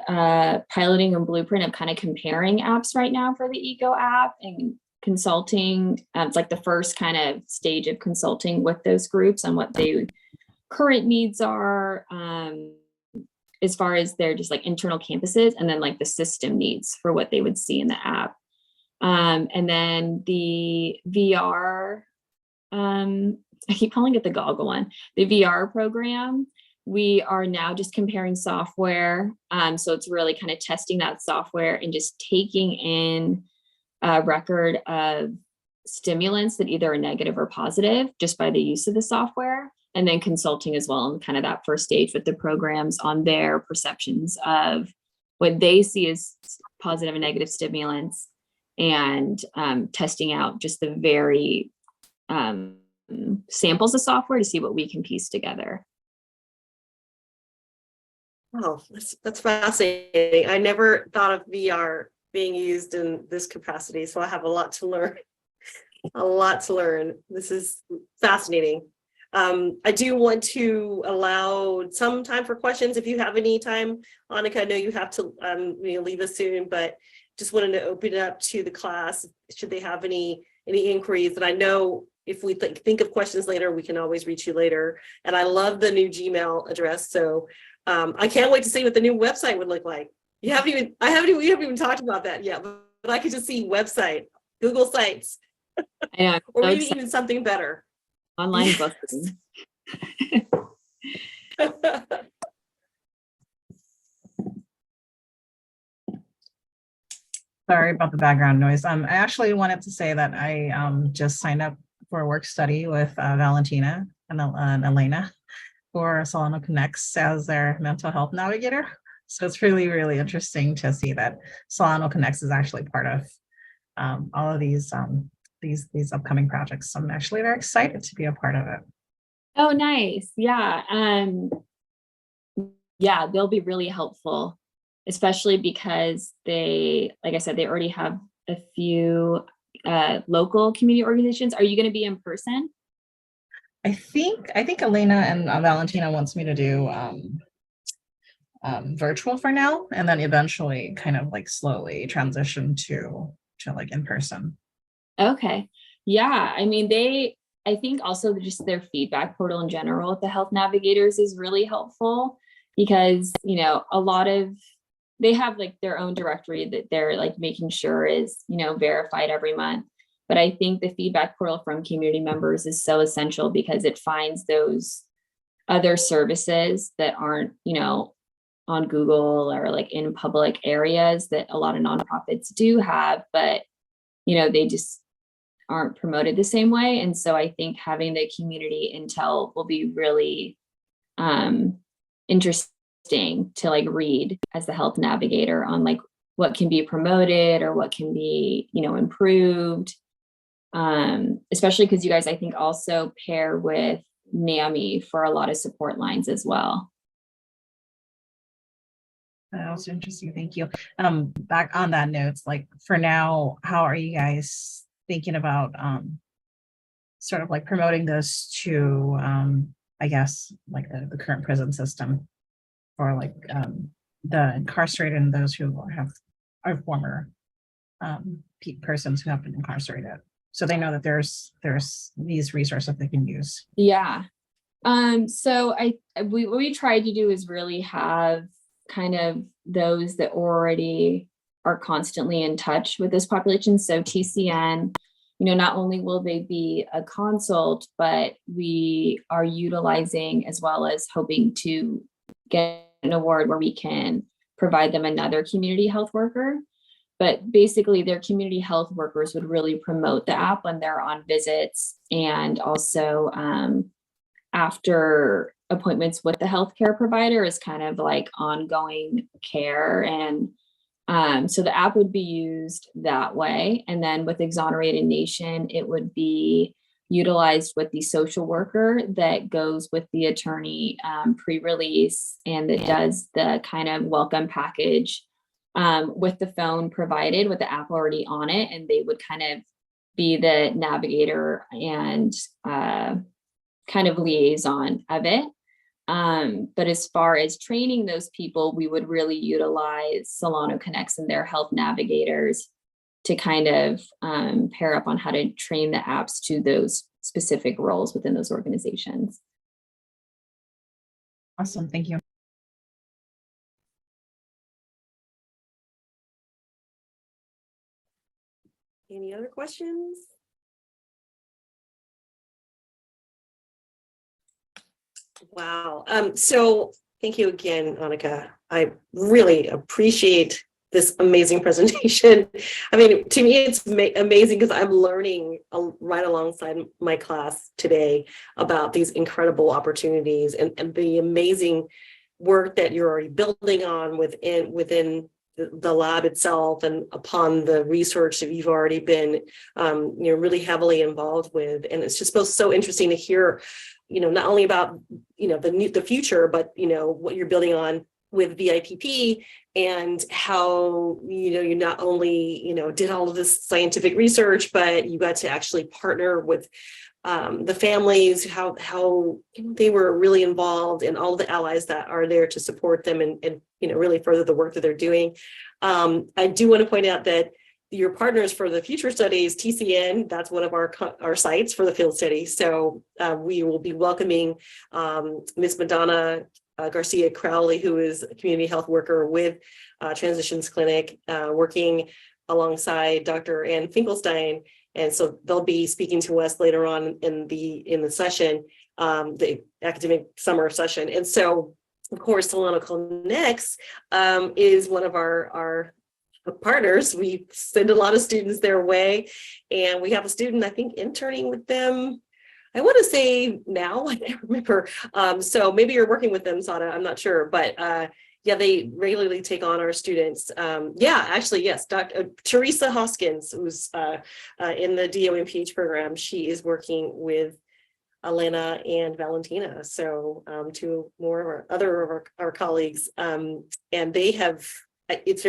piloting and blueprint of kind of comparing apps right now for the Eco app and consulting. It's like the first kind of stage of consulting with those groups on what their current needs are, as far as their just like internal campuses, and then like the system needs for what they would see in the app. And then the VR, I keep calling it the goggle one, the VR program. We are now just comparing software. So it's really kind of testing that software and just taking in a record of stimulants that either are negative or positive just by the use of the software, and then consulting as well in kind of that first stage with the programs on their perceptions of what they see as positive and negative stimulants, and testing out just the very samples of software to see what we can piece together. Oh, that's fascinating. I never thought of VR being used in this capacity, so I have a lot to learn. A lot to learn. This is fascinating. I do want to allow some time for questions if you have any time. Annika, I know you have to leave us soon, but just wanted to open it up to the class. Should they have any inquiries? And I know if we think of questions later, we can always reach you later. And I love the new Gmail address. So I can't wait to see what the new website would look like. We haven't even talked about that yet, but I could just see website, Google Sites, or maybe even something better. Online booking. Sorry about the background noise. I actually wanted to say that I just signed up for a work study with Valentina and Elena for Solano Connects as their mental health navigator. So it's really, really interesting to see that Solano Connects is actually part of all of these upcoming projects. So I'm actually very excited to be a part of it. Oh, nice. Yeah. Yeah, they'll be really helpful, especially because they, like I said, they already have a few local community organizations. Are you going to be in person? I think Elena and Valentina wants me to do virtual for now, and then eventually kind of like slowly transition to like in person. Okay. Yeah. I mean, I think also just their feedback portal in general with the health navigators is really helpful because, they have like their own directory that they're like making sure is, verified every month. But I think the feedback portal from community members is so essential because it finds those other services that aren't, on Google or like in public areas that a lot of nonprofits do have, but, they just aren't promoted the same way. And so I think having the community intel will be really interesting to like read as the health navigator on like what can be promoted or what can be, improved. Especially because you guys, I think, also pair with NAMI for a lot of support lines as well. That was interesting. Thank you. Back on that note, like for now, how are you guys thinking about sort of like promoting this to I guess like the current prison system for like the incarcerated and those who are former persons who have been incarcerated, so they know that there's these resources they can use. Yeah. So what we tried to do is really have kind of those that already are constantly in touch with this population. So TCN, not only will they be a consult, but we are utilizing as well as hoping to get an award where we can provide them another community health worker. But basically their community health workers would really promote the app when they're on visits, and also after appointments with the healthcare provider is kind of like ongoing care. And so the app would be used that way. And then with Exonerated Nation, it would be utilized with the social worker that goes with the attorney pre-release, and that does the kind of welcome package with the phone provided with the app already on it. And they would kind of be the navigator and kind of liaison of it. But as far as training those people, we would really utilize Solano Connects and their health navigators to kind of pair up on how to train the apps to those specific roles within those organizations. Awesome. Thank you. Any other questions? Wow. So thank you again, Annika. I really appreciate this amazing presentation. I mean, to me, it's amazing because I'm learning right alongside my class today about these incredible opportunities and the amazing work that you're already building on within the lab itself, and upon the research that you've already been really heavily involved with. And it's just so interesting to hear, not only about the future, but what you're building on with VIPP, and how you not only did all of this scientific research, but you got to actually partner with the families, how they were really involved, and all the allies that are there to support them and really further the work that they're doing. I do want to point out that your partners for the future studies, TCN, that's one of our sites for the field study. So we will be welcoming Ms. Madonna Garcia Crowley, who is a community health worker with Transitions Clinic, working alongside Dr. Ann Finkelstein. And so they'll be speaking to us later on in the session, the academic summer session. And so, of course, Solano Connects is one of our partners. We send a lot of students their way, and we have a student, I think, interning with them. I want to say now, I can't remember. So maybe you're working with them, Sada, I'm not sure, but yeah, they regularly take on our students. Yeah, actually, yes, Dr. Teresa Hoskins, who's in the DOMPH program, she is working with Elena and Valentina. So two more of our colleagues, and they have, it's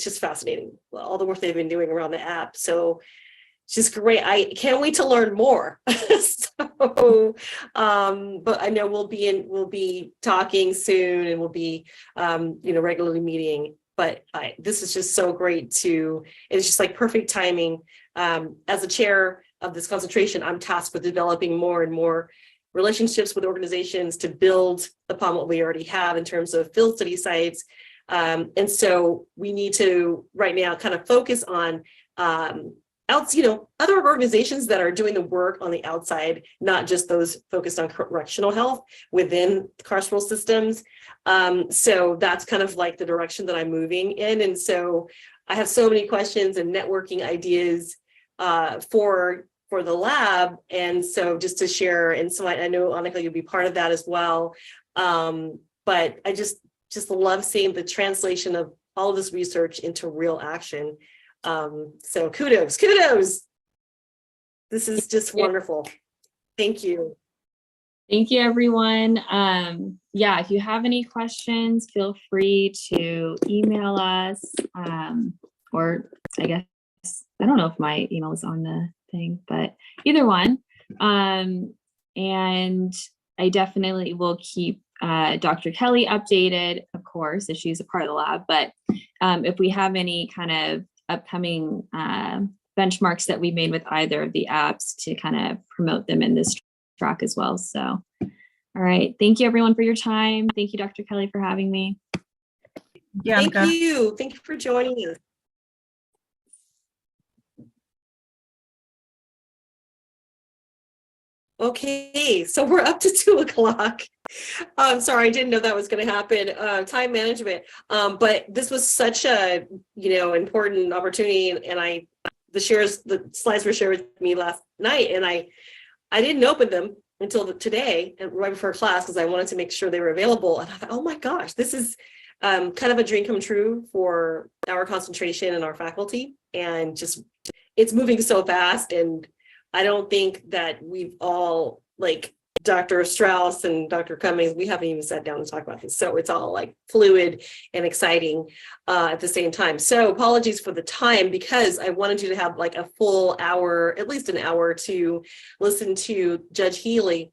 just fascinating, all the work they've been doing around the app. So it's just great. I can't wait to learn more. So, but I know we'll be talking soon, and we'll be, regularly meeting. But this is just so great it's just like perfect timing. As a chair of this concentration, I'm tasked with developing more and more relationships with organizations to build upon what we already have in terms of field study sites. And so we need to right now kind of focus on other organizations that are doing the work on the outside, not just those focused on correctional health within carceral systems. So that's kind of like the direction that I'm moving in. And so I have so many questions and networking ideas for the lab. And so just to share, and so I know, Annika, you'll be part of that as well. But I just love seeing the translation of all of this research into real action. So kudos. This is just wonderful. Thank you. Thank you, everyone. Yeah, if you have any questions, feel free to email us, or I guess, I don't know if my email is on the thing, but either one. And I definitely will keep Dr. Kelly updated, of course, if she's a part of the lab, but if we have any kind of upcoming benchmarks that we made with either of the apps to kind of promote them in this track as well. So, all right. Thank you, everyone, for your time. Thank you, Dr. Kelly, for having me. Yeah, Thank you. Thank you for joining us. Okay, so we're up to 2 o'clock. I'm sorry, I didn't know that was going to happen. Time management. But this was such a, important opportunity, and the slides were shared with me last night, and I didn't open them until today, and right before class, because I wanted to make sure they were available. And I thought, oh my gosh, this is kind of a dream come true for our concentration and our faculty, and just it's moving so fast. And I don't think that we've all, like Dr. Strauss and Dr. Cummings, we haven't even sat down to talk about this. So it's all like fluid and exciting at the same time. So apologies for the time, because I wanted you to have like a full hour, at least an hour, to listen to Judge Healy.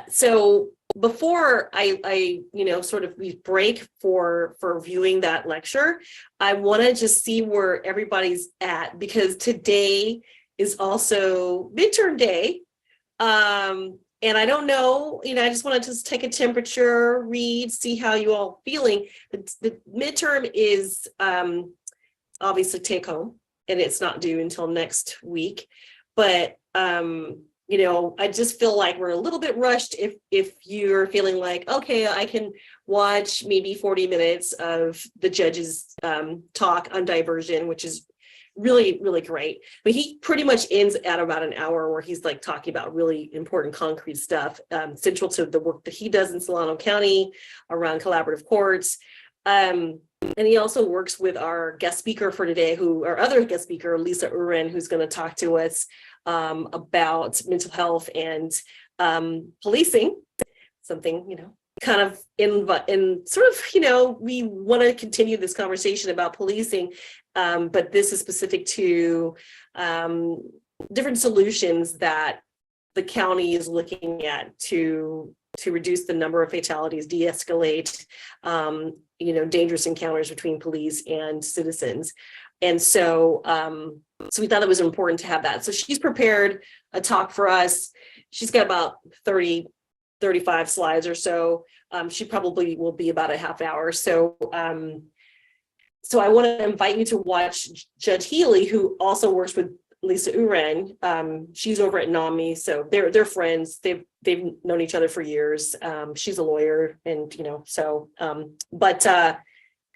So before I sort of we break for viewing that lecture, I want to just see where everybody's at, because today is also midterm day. And I don't know, I just want to just take a temperature read, see how you all feeling. The midterm is obviously take home, and it's not due until next week. But I just feel like we're a little bit rushed if you're feeling like, okay, I can watch maybe 40 minutes of the judge's talk on diversion, which is really, really great. But he pretty much ends at about an hour, where he's like talking about really important concrete stuff central to the work that he does in Solano County around collaborative courts. And he also works with our guest speaker for today, our other guest speaker, Lisa Uren, who's going to talk to us about mental health and policing, something, kind of in sort of, we want to continue this conversation about policing, but this is specific to different solutions that the county is looking at to reduce the number of fatalities, de-escalate, dangerous encounters between police and citizens. And so, so we thought it was important to have that. So she's prepared a talk for us. She's got about 35 slides or so. She probably will be about a half hour. So, so I want to invite you to watch Judge Healy, who also works with Lisa Uren. She's over at NAMI, so they're friends. They've known each other for years. She's a lawyer, and but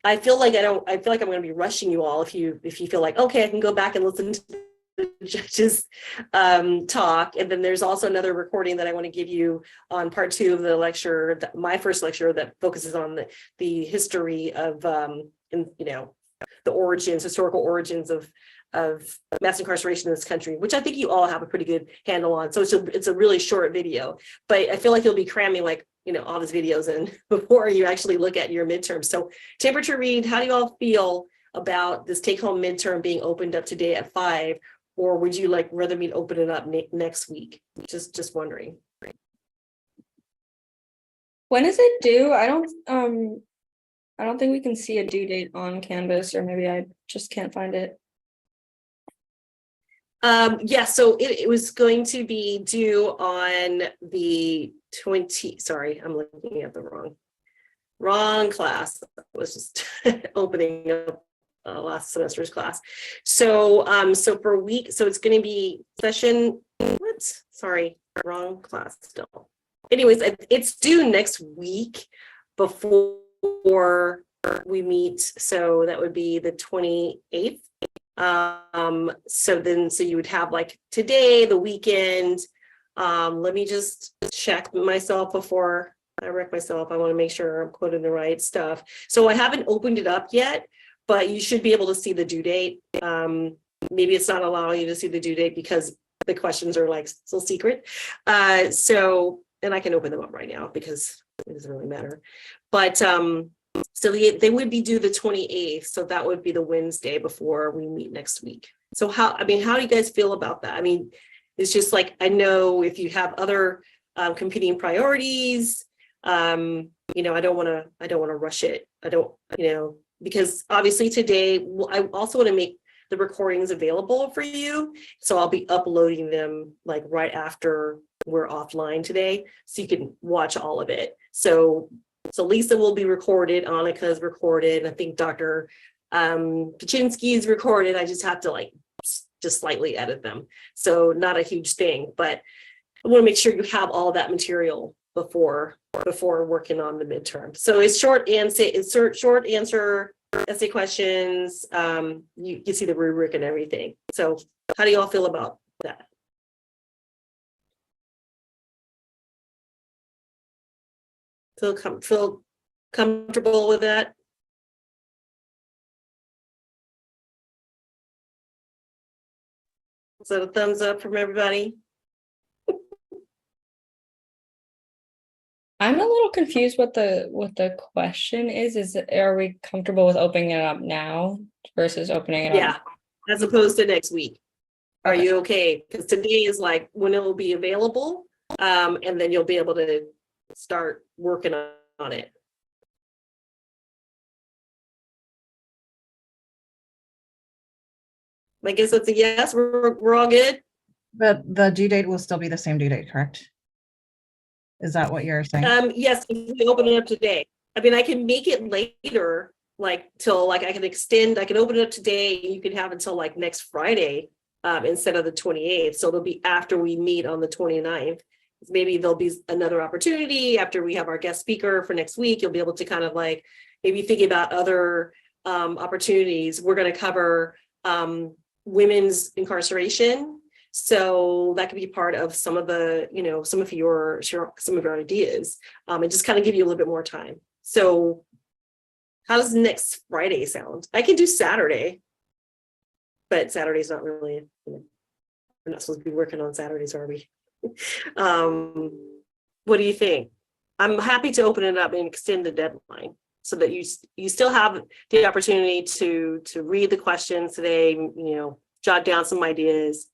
I feel like I'm going to be rushing you all if you feel like, okay, I can go back and listen to the judge's talk. And then there's also another recording that I want to give you on part 2 of the lecture, my first lecture, that focuses on the history of the historical origins of mass incarceration in this country, which I think you all have a pretty good handle on. So it's a really short video, but I feel like you'll be cramming all these videos in before you actually look at your midterm. So temperature read, how do you all feel about this take home midterm being opened up today at 5, or would you rather me open it up next week? Just wondering. When is it due? I don't think we can see a due date on Canvas, or maybe I just can't find it. Yeah, so it was going to be due on the 20. Sorry, I'm looking at the wrong class. I was just opening up last semester's class. So so for a week, so it's going to be session, sorry, wrong class still. Anyways, it's due next week before we meet, so that would be the 28th. So you would have today, the weekend. Let me just check myself before I wreck myself. I want to make sure I'm quoting the right stuff. So I haven't opened it up yet, but you should be able to see the due date. Maybe it's not allowing you to see the due date because the questions are still secret. And I can open them up right now because it doesn't really matter. But so they would be due the 28th. So that would be the Wednesday before we meet next week. So how do you guys feel about that? I mean, it's just I know if you have other competing priorities, I don't want to rush it. I don't, because obviously today, I also want to make the recordings available for you. So I'll be uploading them right after we're offline today, so you can watch all of it. So Lisa will be recorded, Annika's recorded, I think Dr. Kaczynski is recorded. I just have to just slightly edit them. So not a huge thing, but I want to make sure you have all that material before working on the midterm. So it's short answer essay questions. You see the rubric and everything. So how do you all feel about that? Feel comfortable with that? So a thumbs up from everybody. I'm a little confused what the question is. Are we comfortable with opening it up now versus opening it Yeah, up? as opposed to next week. Are Okay. you okay? Because today is like when it will be available, and then you'll be able to start working on it. I guess it's a yes. We're all good. But the due date will still be the same due date, correct? Is that what you're saying? Yes, if we open it up today. I mean, I can make it later, like till like I can open it up today. And you can have until like next Friday, instead of the 28th. So it'll be after we meet on the 29th. Maybe there'll be another opportunity after we have our guest speaker for next week. You'll be able to kind of like maybe think about other opportunities. We're going to cover women's incarceration. So that could be part of some of the, some of your ideas, and just kind of give you a little bit more time. So how does next Friday sound? I can do Saturday, but Saturday's not really, we're not supposed to be working on Saturdays, are we? What do you think? I'm happy to open it up and extend the deadline so that you still have the opportunity to read the questions today, jot down some ideas.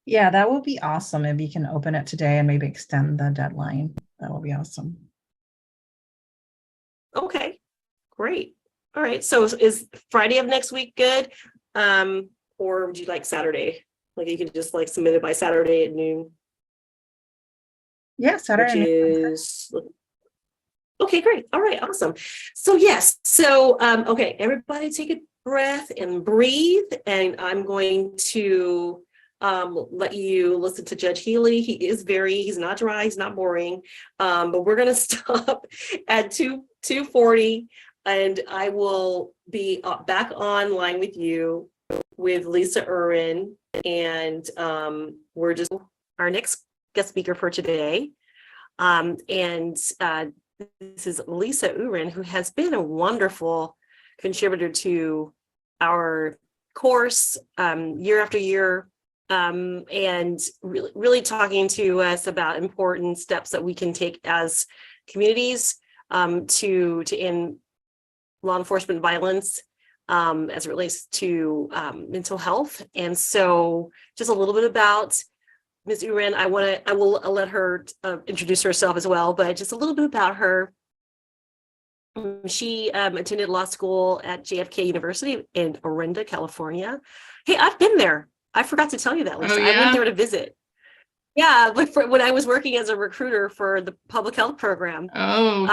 Yeah, that would be awesome if you can open it today and maybe extend the deadline. That would be awesome. Okay, great. All right. So is Friday of next week good? Or would you like Saturday? Like you could just like submit it by Saturday at noon. Yeah, Saturday. Which is okay, great. All right, awesome. So yes, okay, everybody take a breath and breathe. And I'm going to let you listen to Judge Healy. He's not dry, he's not boring. But we're gonna stop at 2:40, and I will be back online with you with Lisa Urin, and we're just our next guest speaker for today. This is Lisa Urin, who has been a wonderful contributor to our course year after year, and really talking to us about important steps that we can take as communities to end law enforcement violence as it relates to mental health. And so just a little bit about Ms. Urin. I will let her introduce herself as well, but just a little bit about her. She attended law school at JFK University in Orinda, California. Hey, I've been there. I forgot to tell you that, Lisa. Oh, yeah? I went there to visit. Yeah, but when I was working as a recruiter for the public health program. Oh,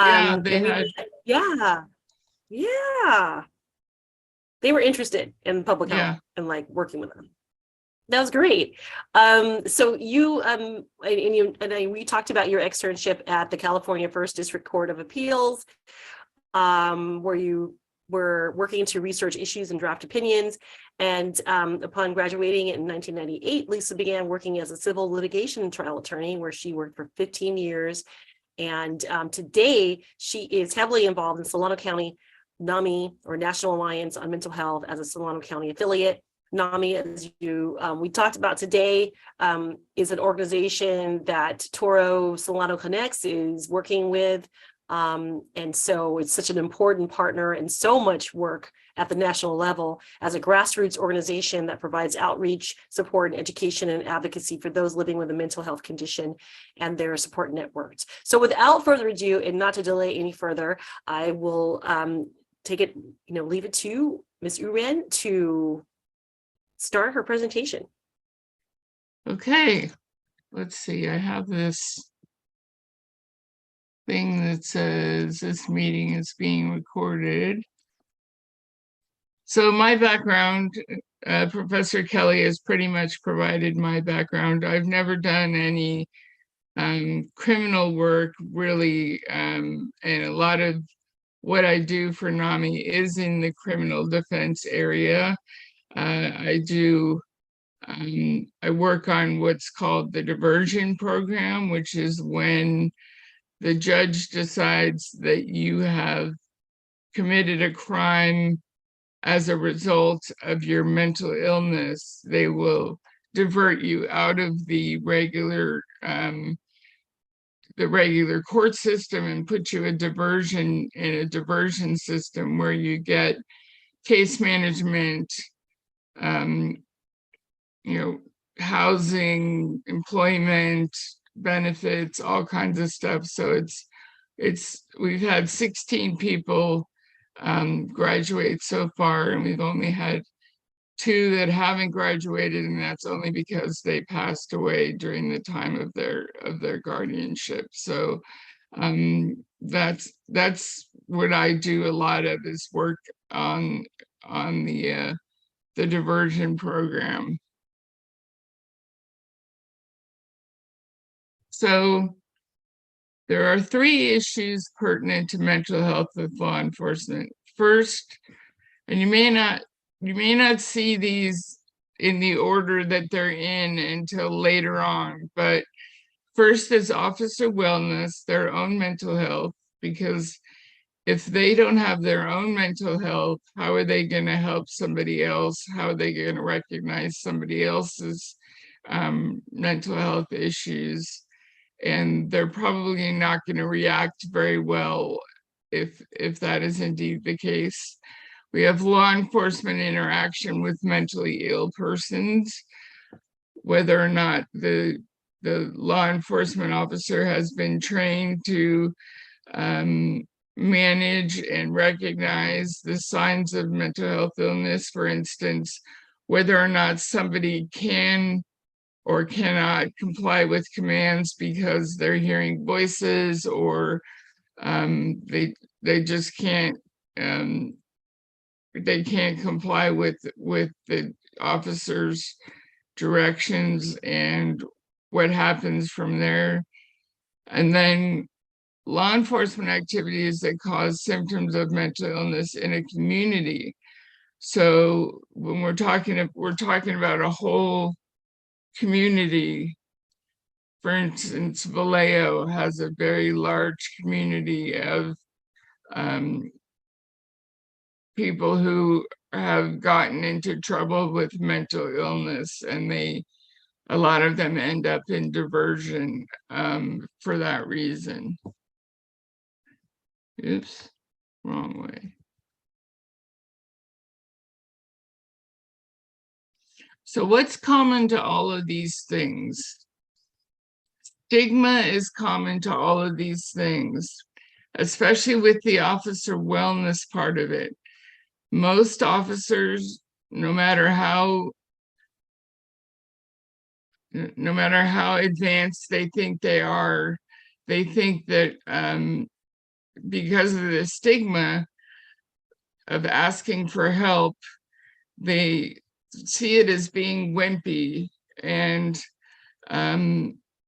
yeah, Yeah. They were interested in public health and like working with them. That was great. So you we talked about your externship at the California First District Court of Appeals, where you were working to research issues and draft opinions. And upon graduating in 1998, Lisa began working as a civil litigation trial attorney, where she worked for 15 years. And today, she is heavily involved in Solano County NAMI, or National Alliance on Mental Health, as a Solano County affiliate. NAMI, as we talked about today, is an organization that Toro Solano Connects is working with. And so it's such an important partner and so much work at the national level as a grassroots organization that provides outreach, support, and education and advocacy for those living with a mental health condition and their support networks. So without further ado, and not to delay any further, I will leave it to Ms. Urin to start her presentation. Okay, let's see. I have this thing that says this meeting is being recorded. So my background, Professor Kelly has pretty much provided my background. I've never done any criminal work really, and a lot of what I do for NAMI is in the criminal defense area. I work on what's called the diversion program, which is when the judge decides that you have committed a crime as a result of your mental illness. They will divert you out of the regular court system and put you in a diversion system where you get case management, housing, employment, benefits, all kinds of stuff. So we've had 16 people graduate so far, and we've only had 2 that haven't graduated, and that's only because they passed away during the time of their guardianship. So that's what I do a lot of, is work on the diversion program. So there are 3 issues pertinent to mental health with law enforcement. First, and you may not see these in the order that they're in until later on, but first is officer wellness, their own mental health, because if they don't have their own mental health, how are they going to help somebody else? How are they going to recognize somebody else's mental health issues? And they're probably not going to react very well if that is indeed the case. We have law enforcement interaction with mentally ill persons, whether or not the law enforcement officer has been trained to manage and recognize the signs of mental health illness. For instance, whether or not somebody can or cannot comply with commands because they're hearing voices, or they just can't comply with the officer's directions, and what happens from there. And then law enforcement activities that cause symptoms of mental illness in a community. So when we're talking about a whole community. For instance, Vallejo has a very large community of people who have gotten into trouble with mental illness, and a lot of them end up in diversion for that reason. Oops, wrong way. So what's common to all of these things? Stigma is common to all of these things, especially with the officer wellness part of it. Most officers, no matter how advanced they think they are, they think that because of the stigma of asking for help, they see it as being wimpy, and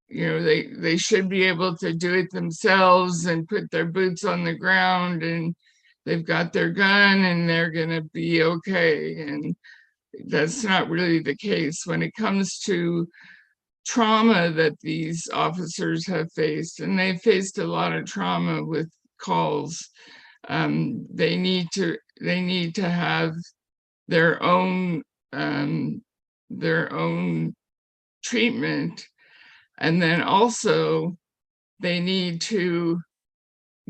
they should be able to do it themselves and put their boots on the ground, and they've got their gun and they're gonna be okay. And that's not really the case when it comes to trauma that these officers have faced, and they've faced a lot of trauma with calls. They need to have their own treatment, and then also they need to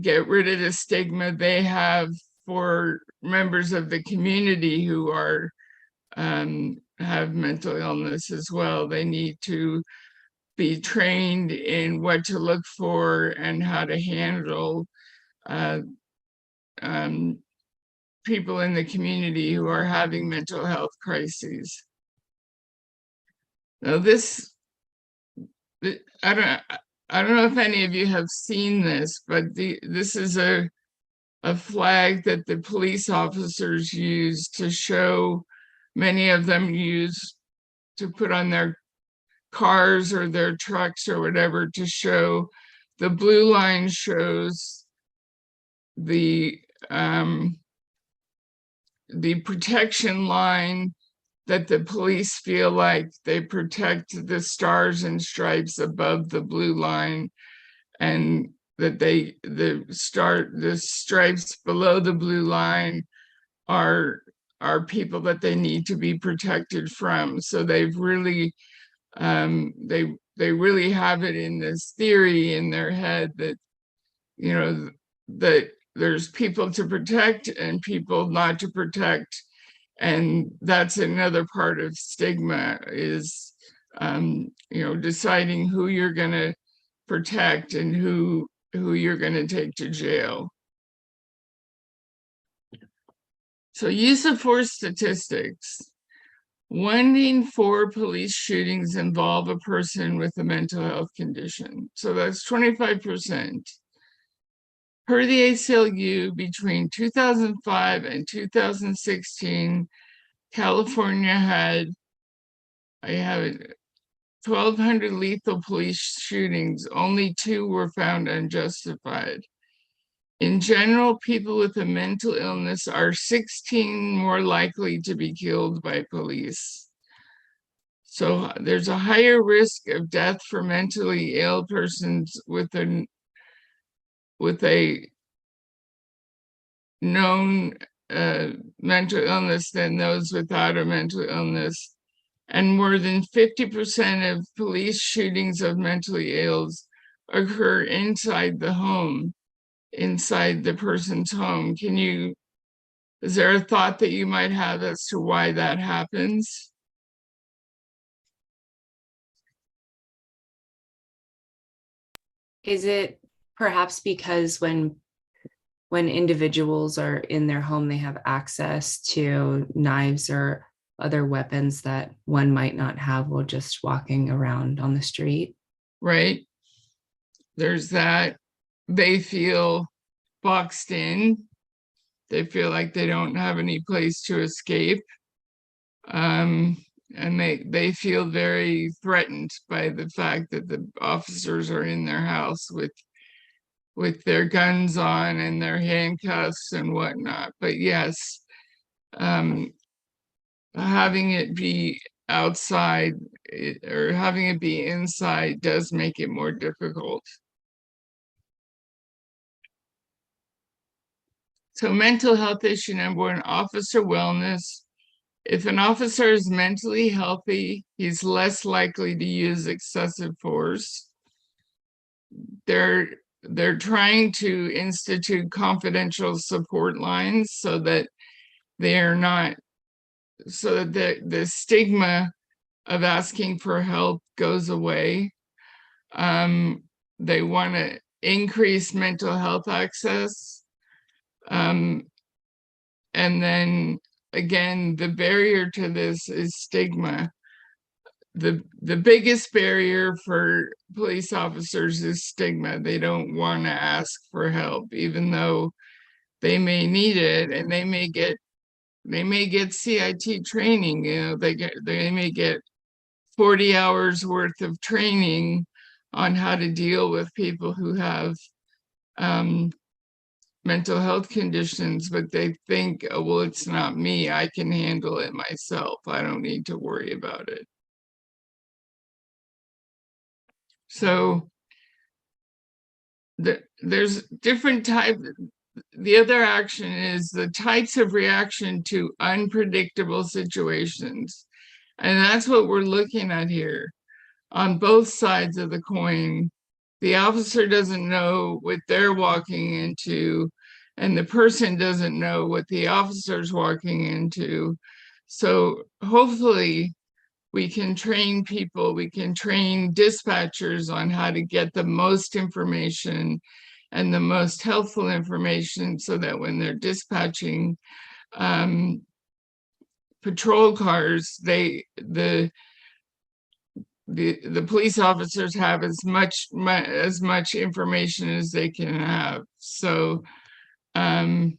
get rid of the stigma they have for members of the community who are have mental illness as well. They need to be trained in what to look for and how to handle people in the community who are having mental health crises. Now I don't know if any of you have seen this, but this is a a flag that the police officers use to show, many of them use to put on their cars or their trucks or whatever, to show the blue line shows the protection line that the police feel like they protect the stars and stripes above the blue line, and that the stripes below the blue line are people that they need to be protected from. So they've really they really have it in this theory in their head that, you know, that there's people to protect and people not to protect. And that's another part of stigma, is you know, deciding who you're going to protect and who you're going to take to jail. So use of force statistics. 1 in 4 police shootings involve a person with a mental health condition. So that's 25%. Per the ACLU, between 2005 and 2016, California had, I have it, 1,200 lethal police shootings. Only 2 were found unjustified. In general, people with a mental illness are 16 more likely to be killed by police. So there's a higher risk of death for mentally ill persons with a known mental illness than those without a mental illness. And more than 50% of police shootings of mentally ills occur inside the home, inside the person's home. Is there a thought that you might have as to why that happens? Is it perhaps because when individuals are in their home, they have access to knives or other weapons that one might not have while just walking around on the street? Right. There's that. They feel boxed in. They feel like they don't have any place to escape. And they feel very threatened by the fact that the officers are in their house with their guns on and their handcuffs and whatnot. But yes, having it be outside or having it be inside does make it more difficult. So mental health issue number 1, officer wellness. If an officer is mentally healthy, he's less likely to use excessive force. They're trying to institute confidential support lines so that they're not, so that the stigma of asking for help goes away. They want to increase mental health access. And then again, the barrier to this is stigma. The biggest barrier for police officers is stigma. They don't want to ask for help, even though they may need it, and they may get CIT training. You know, they may get 40 hours worth of training on how to deal with people who have mental health conditions, but they think, oh, well, it's not me. I can handle it myself. I don't need to worry about it. So there's different types. The other action is the types of reaction to unpredictable situations. And that's what we're looking at here on both sides of the coin. The officer doesn't know what they're walking into, and the person doesn't know what the officer's walking into. So hopefully we can train people, we can train dispatchers on how to get the most information and the most helpful information, so that when they're dispatching patrol cars, the police officers have as much information as they can have. So You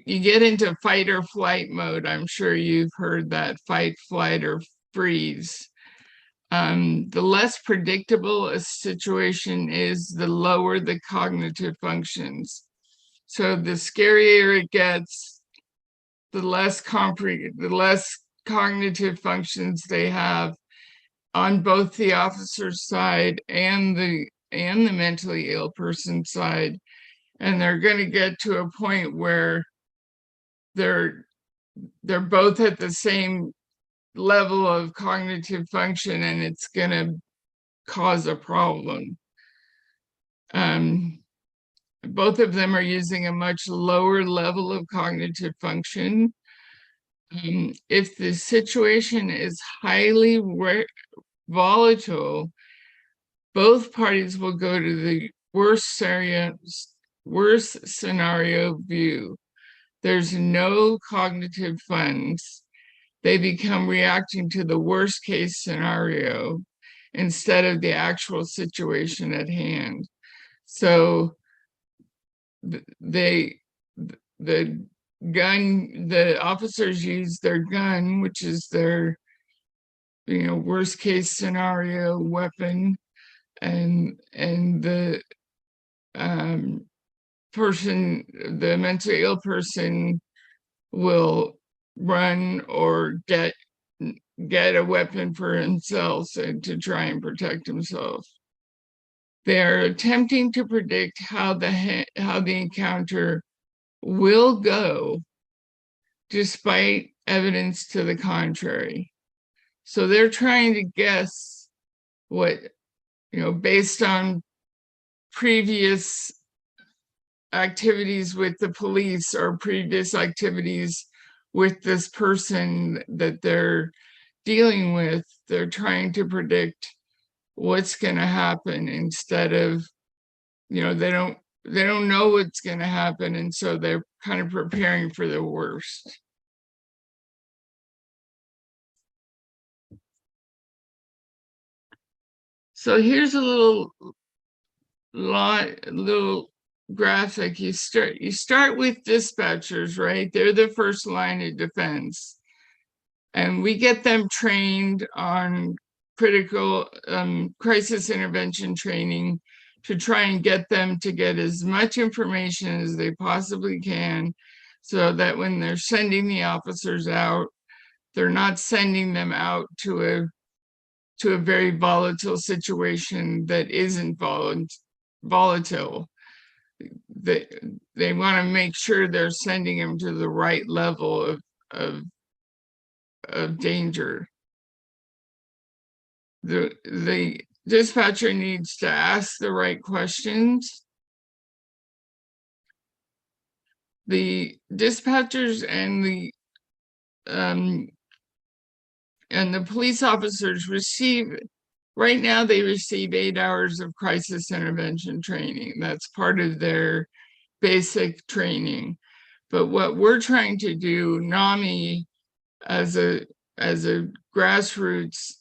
get into fight or flight mode. I'm sure you've heard that, fight, flight, or freeze. The less predictable a situation is, the lower the cognitive functions. So the scarier it gets, the less cognitive functions they have on both the officer's side and the mentally ill person's side. And they're going to get to a point where they're both at the same level of cognitive function, and it's going to cause a problem. Both of them are using a much lower level of cognitive function. If the situation is highly volatile, both parties will go to the worst scenario view. There's no cognitive funds. They become reacting to the worst case scenario instead of the actual situation at hand. So the officers use their gun, which is their worst case scenario weapon, and the the mentally ill person will run or get a weapon for himself to try and protect himself. They're attempting to predict how the encounter will go, despite evidence to the contrary. So they're trying to guess what, based on previous activities with the police or previous activities with this person that they're dealing with. They're trying to predict what's going to happen instead of, they don't know what's going to happen, and so they're kind of preparing for the worst. So here's a little graphic. You start with dispatchers, right? They're the first line of defense, and we get them trained on critical crisis intervention training to try and get them to get as much information as they possibly can, so that when they're sending the officers out, they're not sending them out to a very volatile situation that isn't volatile. They want to make sure they're sending them to the right level of danger. The dispatcher needs to ask the right questions. The dispatchers and the police officers right now they receive 8 hours of crisis intervention training. That's part of their basic training. But what we're trying to do, NAMI, as a grassroots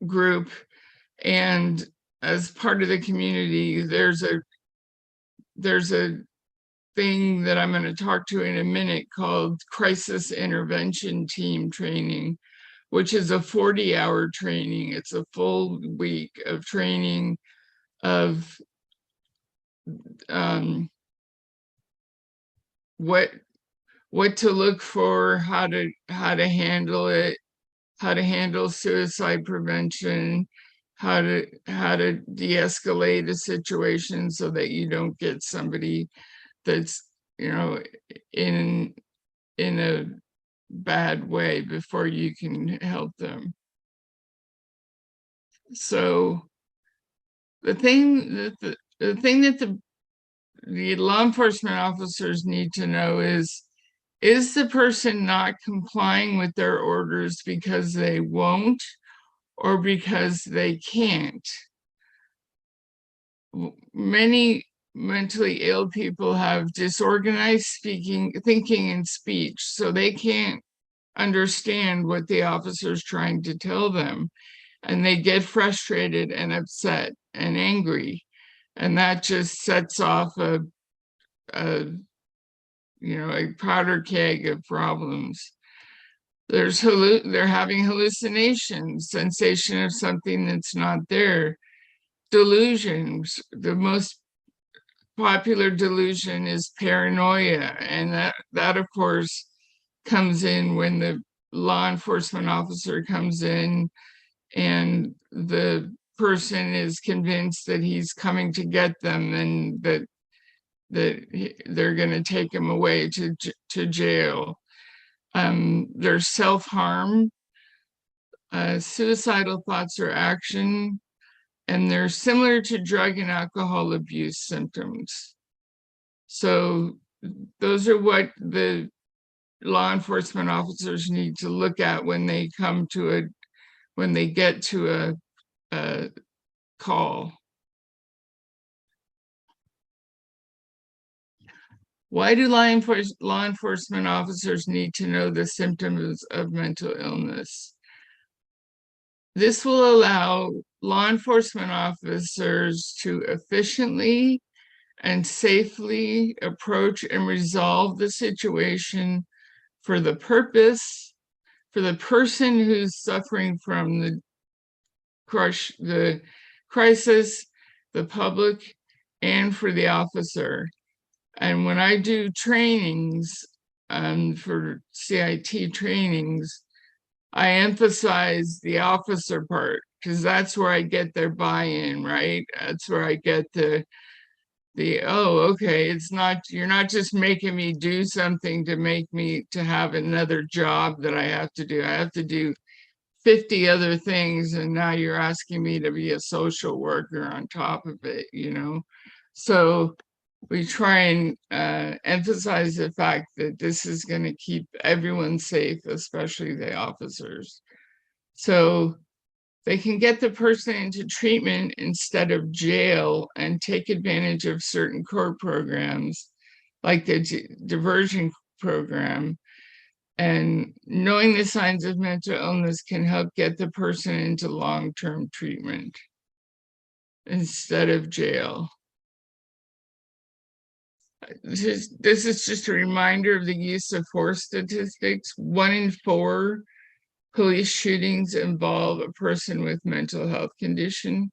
group, and as part of the community, there's a thing that I'm going to talk to in a minute called crisis intervention team training, which is a 40-hour training. It's a full week of training of what to look for, how to handle it, how to handle suicide prevention, how to de-escalate a situation so that you don't get somebody that's in a bad way before you can help them. So the thing that the law enforcement officers need to know is the person not complying with their orders because they won't or because they can't? Many mentally ill people have disorganized thinking and speech, so they can't understand what the officer is trying to tell them, and they get frustrated and upset and angry, And that just sets off a a powder keg of problems. They're having hallucinations, sensation of something that's not there. Delusions. The most popular delusion is paranoia, and that of course comes in when the law enforcement officer comes in and the person is convinced that he's coming to get them and that they're going to take him away to jail. There's self-harm, suicidal thoughts or action, and they're similar to drug and alcohol abuse symptoms. So those are what the law enforcement officers need to look at when they get to a call. Why do law enforcement officers need to know the symptoms of mental illness? This will allow law enforcement officers to efficiently and safely approach and resolve the situation for the purpose, for the person who's suffering from the crisis, the public, and for the officer. And when I do trainings for CIT trainings, I emphasize the officer part because that's where I get their buy-in, right? That's where I get oh, okay, you're not just making me do something to make me to have another job that I have to do. I have to do 50 other things, and now you're asking me to be a social worker on top of it, So we try and emphasize the fact that this is going to keep everyone safe, especially the officers. So they can get the person into treatment instead of jail and take advantage of certain court programs like the diversion program. And knowing the signs of mental illness can help get the person into long-term treatment instead of jail. This is just a reminder of the use of force statistics. 1 in 4 police shootings involve a person with mental health condition.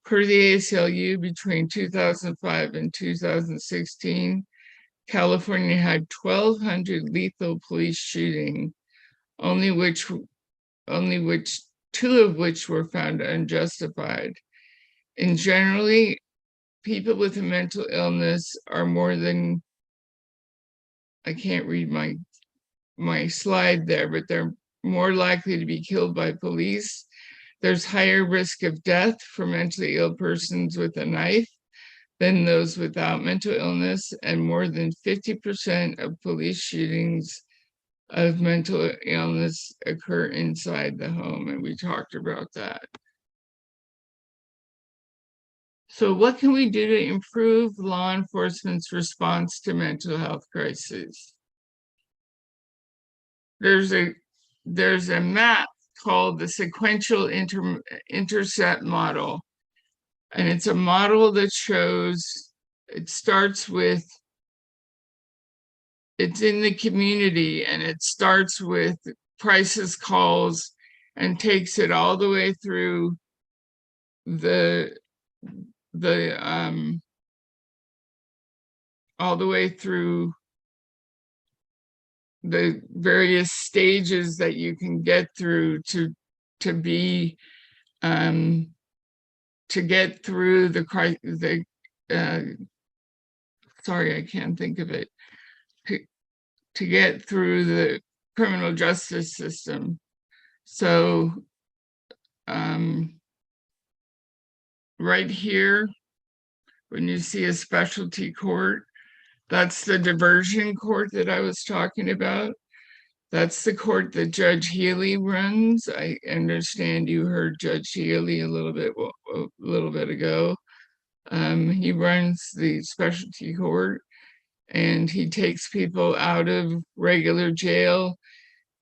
Per the ACLU, between 2005 and 2016, California had 1,200 lethal police shootings, only 2 of which were found unjustified. And generally, people with a mental illness are more than, I can't read my slide there, but they're more likely to be killed by police. There's higher risk of death for mentally ill persons with a knife than those without mental illness, and more than 50% of police shootings of mental illness occur inside the home, and we talked about that. So what can we do to improve law enforcement's response to mental health crises? There's a map called the sequential intercept model. And it's a model that shows, it starts with, it's in the community, and it starts with crisis calls and takes it all the way through all the way through the various stages that you can get through to get through sorry, I can't think of it, to get through the criminal justice system. So right here, when you see a specialty court, that's the diversion court that I was talking about. That's the court that Judge Healy runs. I understand you heard Judge Healy a little bit ago. He runs the specialty court, and he takes people out of regular jail.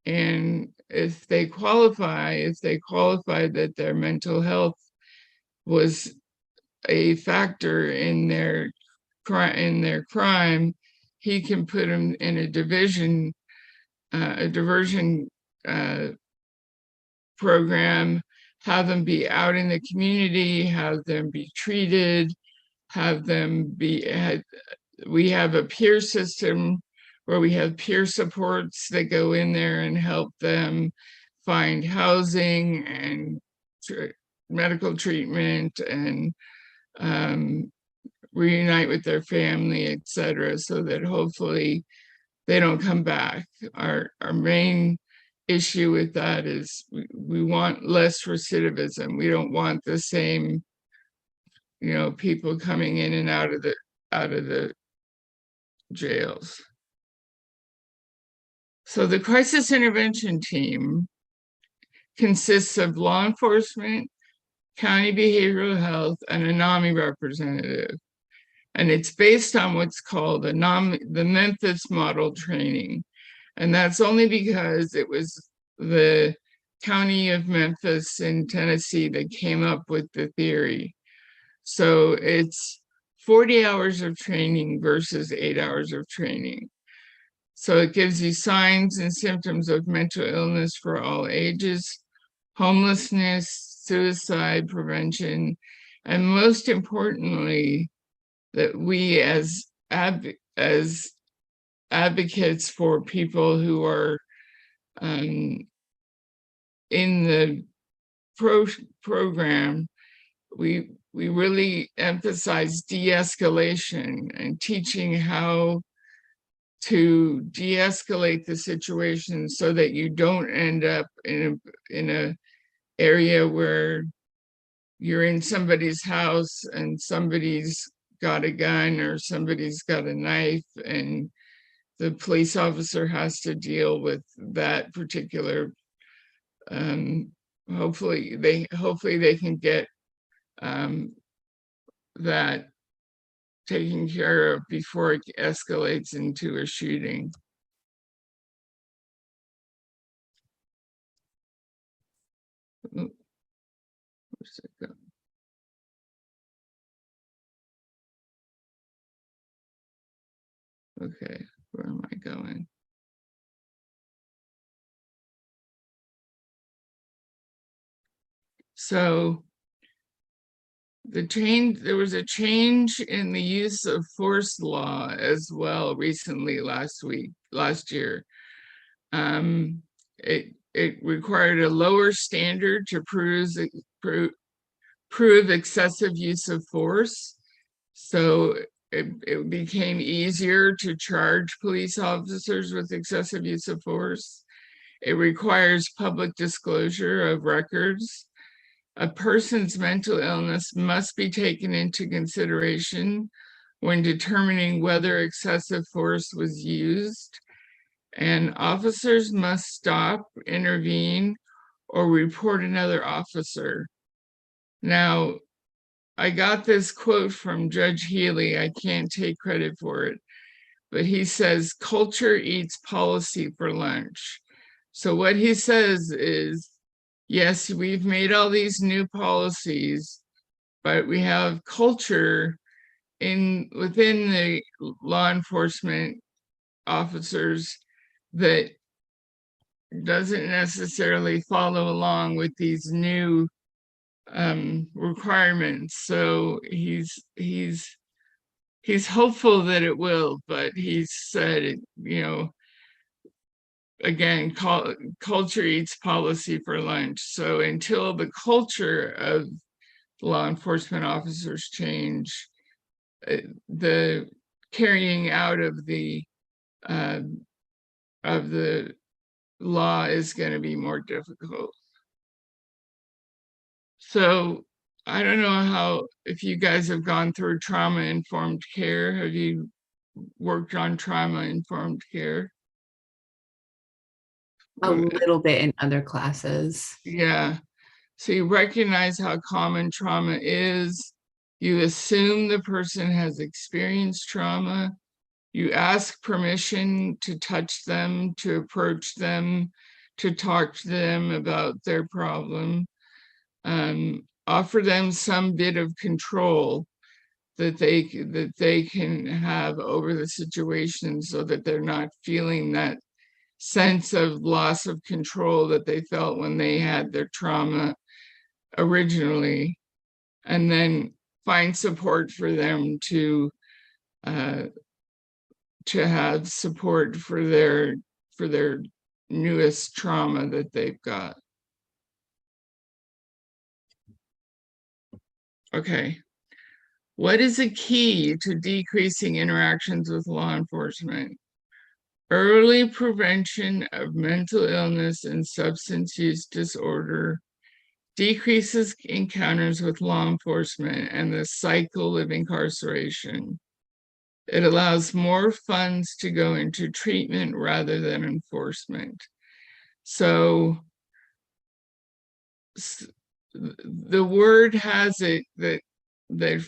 And if they qualify that their mental health was a factor in their crime, he can put them in a diversion program, have them be out in the community, have them be treated, have them be, we have a peer system where we have peer supports that go in there and help them find housing and medical treatment and reunite with their family, etc., so that hopefully they don't come back. Our main issue with that is we want less recidivism. We don't want the same, people coming in and out of the jails. So the crisis intervention team consists of law enforcement, county behavioral health, and a NAMI representative. And it's based on what's called the Memphis model training. And that's only because it was the county of Memphis in Tennessee that came up with the theory. So it's 40 hours of training versus 8 hours of training. So it gives you signs and symptoms of mental illness for all ages, homelessness, suicide prevention, and most importantly, that we as advocates for people who are in the program, we really emphasize de-escalation and teaching how to de-escalate the situation so that you don't end up in a area where you're in somebody's house and somebody's got a gun or somebody's got a knife and the police officer has to deal with that particular, hopefully they can get that taken care of before it escalates into a shooting. Where's it go? Okay, where am I going? So there was a change in the use of force law as well recently last year. It required a lower standard to prove excessive use of force. So it became easier to charge police officers with excessive use of force. It requires public disclosure of records. A person's mental illness must be taken into consideration when determining whether excessive force was used. And officers must stop, intervene, or report another officer. Now, I got this quote from Judge Healy. I can't take credit for it, but he says, culture eats policy for lunch. So what he says is, yes, we've made all these new policies, but we have culture within the law enforcement officers that doesn't necessarily follow along with these new requirements. So he's hopeful that it will, but he said, again, culture eats policy for lunch. So until the culture of law enforcement officers change, the carrying out of the law is going to be more difficult. So I don't know if you guys have gone through trauma-informed care. Have you worked on trauma-informed care? A little bit in other classes. Yeah. So you recognize how common trauma is. You assume the person has experienced trauma. You ask permission to touch them, to approach them, to talk to them about their problem. offer them some bit of control that they can have over the situation, so that they're not feeling that sense of loss of control that they felt when they had their trauma originally, and then find support for them to have support for their newest trauma that they've got. Okay. What is a key to decreasing interactions with law enforcement? Early prevention of mental illness and substance use disorder decreases encounters with law enforcement and the cycle of incarceration. It allows more funds to go into treatment rather than enforcement. So the word has it that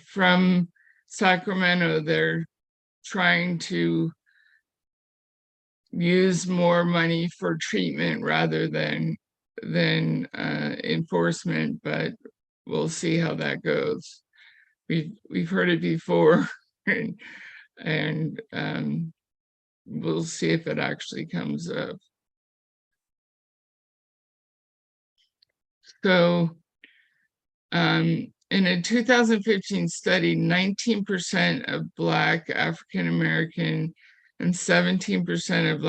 from Sacramento, they're trying to use more money for treatment rather than enforcement, but we'll see how that goes. We've heard it before, and we'll see if it actually comes up. So in a 2015 study, 19% of Black, African American, and 17% of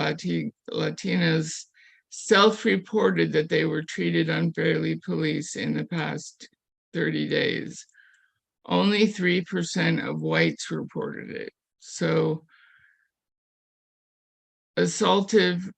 Latinas self-reported that they were treated unfairly police in the past 30 days. Only 3% of whites reported it. So assaultive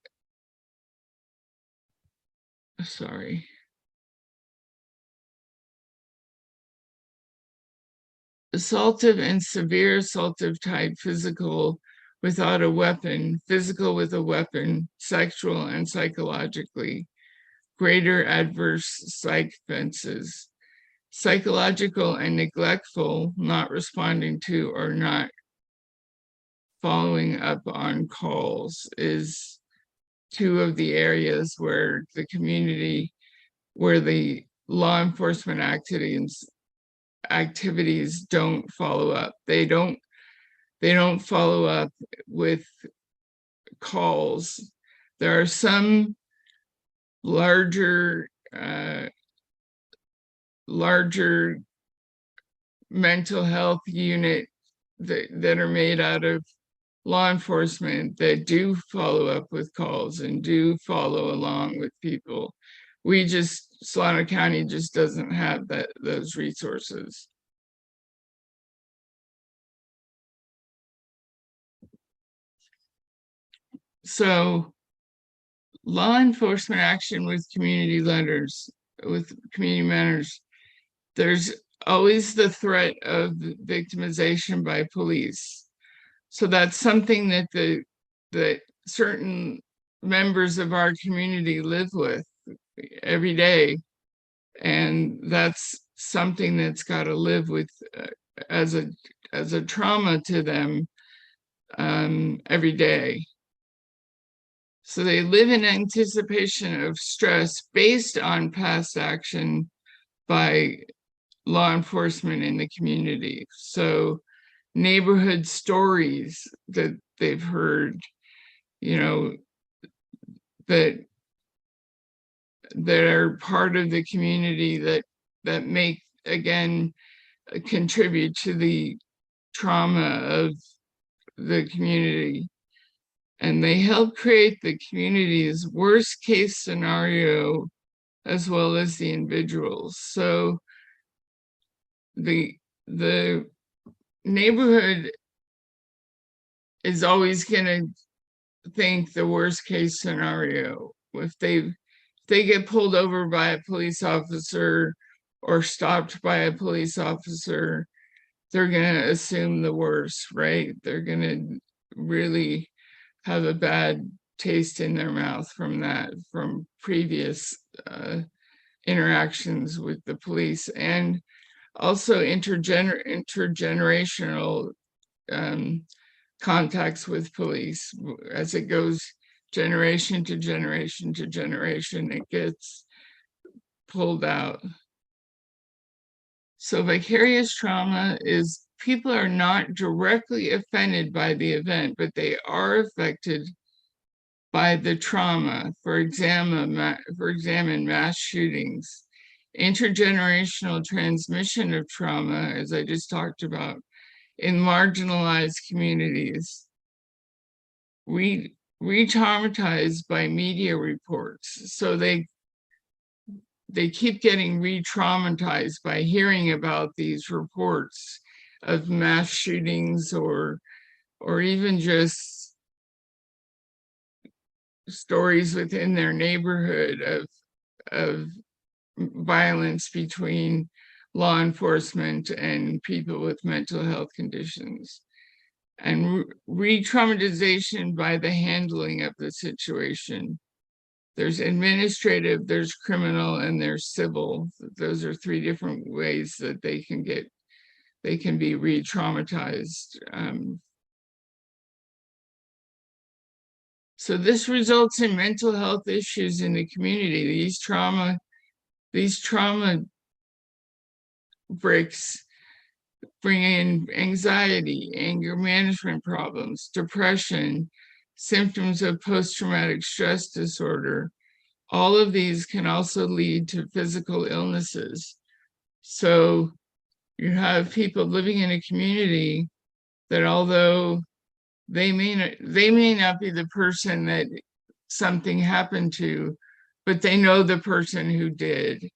and severe assaultive type physical without a weapon, physical with a weapon, sexual and psychologically, greater adverse psych offenses, psychological and neglectful, not responding to or not following up on calls is two of the areas where the community, where the law enforcement activities don't follow up. They don't follow up with calls. There are some larger mental health unit that are made out of law enforcement that do follow up with calls and do follow along with people. Solano County just doesn't have those resources. So law enforcement action with community leaders, with community mentors, there's always the threat of victimization by police. So that's something that certain members of our community live with every day. And that's something that's got to live with as a trauma to them every day. So they live in anticipation of stress based on past action by law enforcement in the community. So neighborhood stories that they've heard, that are part of the community that make, again, contribute to the trauma of the community. And they help create the community's worst case scenario as well as the individuals. So the neighborhood is always going to think the worst case scenario. If they get pulled over by a police officer or stopped by a police officer, they're going to assume the worst, right? They're going to really have a bad taste in their mouth from previous interactions with the police, and also intergenerational contacts with police. As it goes generation to generation to generation, it gets pulled out. So vicarious trauma is people are not directly offended by the event, but they are affected by the trauma. For example, mass shootings, intergenerational transmission of trauma, as I just talked about, in marginalized communities, re-traumatized by media reports. So they keep getting re-traumatized by hearing about these reports of mass shootings or even just stories within their neighborhood of violence between law enforcement and people with mental health conditions. And re-traumatization by the handling of the situation. There's administrative, there's criminal, and there's civil. Those are three different ways that they can be re-traumatized. So this results in mental health issues in the community. These trauma breaks bring in anxiety, anger management problems, depression, symptoms of post-traumatic stress disorder. All of these can also lead to physical illnesses. So you have people living in a community that, although they may not be the person that something happened to, but they know the person who did,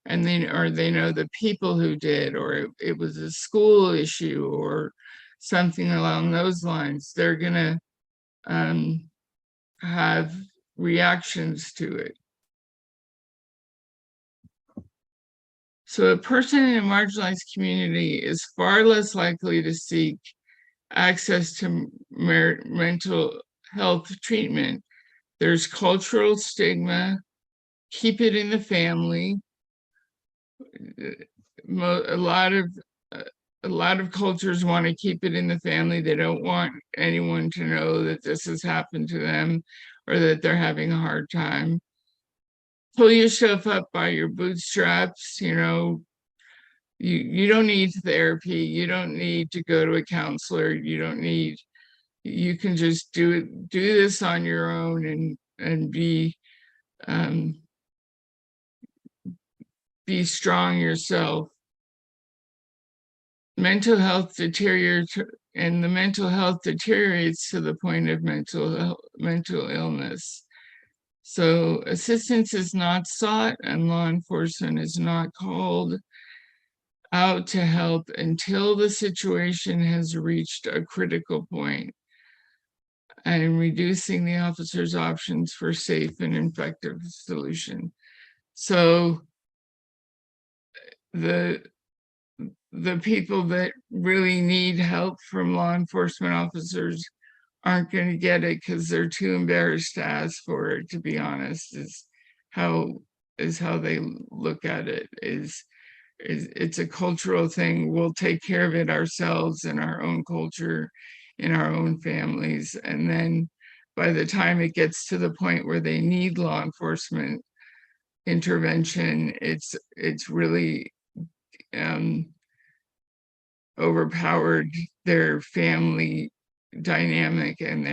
and they know the people who did, or it was a school issue or something along those lines. They're gonna have reactions to it. So a person in a marginalized community is far less likely to seek access to mental health treatment. There's cultural stigma, keep it in the family. A lot of cultures want to keep it in the family. They don't want anyone to know that this has happened to them or that they're having a hard time. Pull yourself up by your bootstraps. You know, you don't need therapy. You don't need to go to a counselor. You can just do this on your own and be strong yourself. Mental health deteriorates, and the mental health deteriorates to the point of mental illness. So assistance is not sought and law enforcement is not called out to help until the situation has reached a critical point, and reducing the officer's options for safe and effective solution. So the people that really need help from law enforcement officers aren't going to get it because they're too embarrassed to ask for it, to be honest, is how they look at it. It's a cultural thing. We'll take care of it ourselves in our own culture, in our own families. And then by the time it gets to the point where they need law enforcement intervention, it's really overpowered their family dynamic, and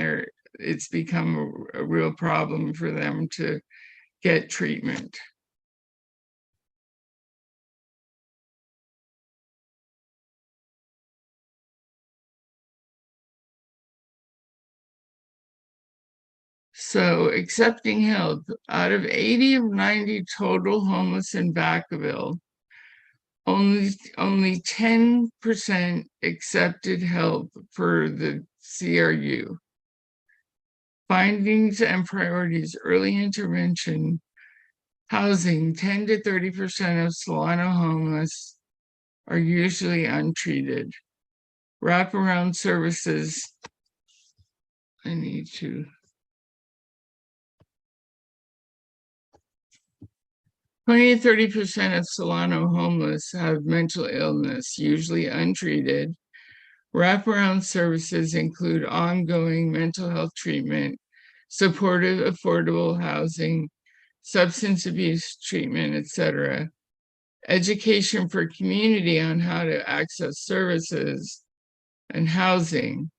it's become a real problem for them to get treatment. So accepting help, out of 80 of 90 total homeless in Vacaville, only 10% accepted help for the CRU. Findings and priorities: early intervention, housing. 10 to 30% of Solano homeless are usually untreated. Wraparound services. I need to. 20 to 30% of Solano homeless have mental illness, usually untreated. Wraparound services include ongoing mental health treatment, supportive, affordable housing, substance abuse treatment, etc. education for community on how to access services and housing.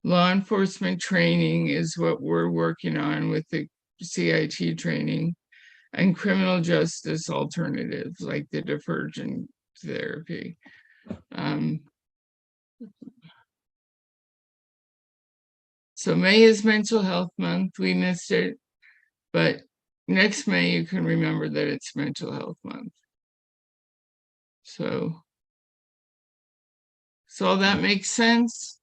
Law enforcement training is what we're working on with the CIT training, and criminal justice alternatives like the divergent therapy. So May is Mental Health Month. We missed it, but next May you can remember that it's Mental Health Month. So all that makes sense?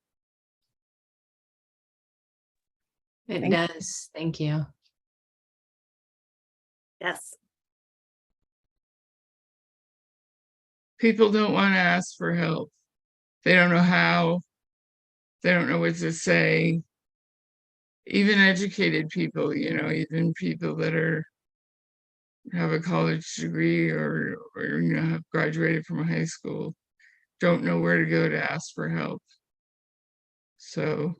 It Thank you. does. Thank you. Yes. People don't want to ask for help. They don't know how. They don't know what to say. Even educated people, even people that have a college degree or have graduated from high school, don't know where to go to ask for help. So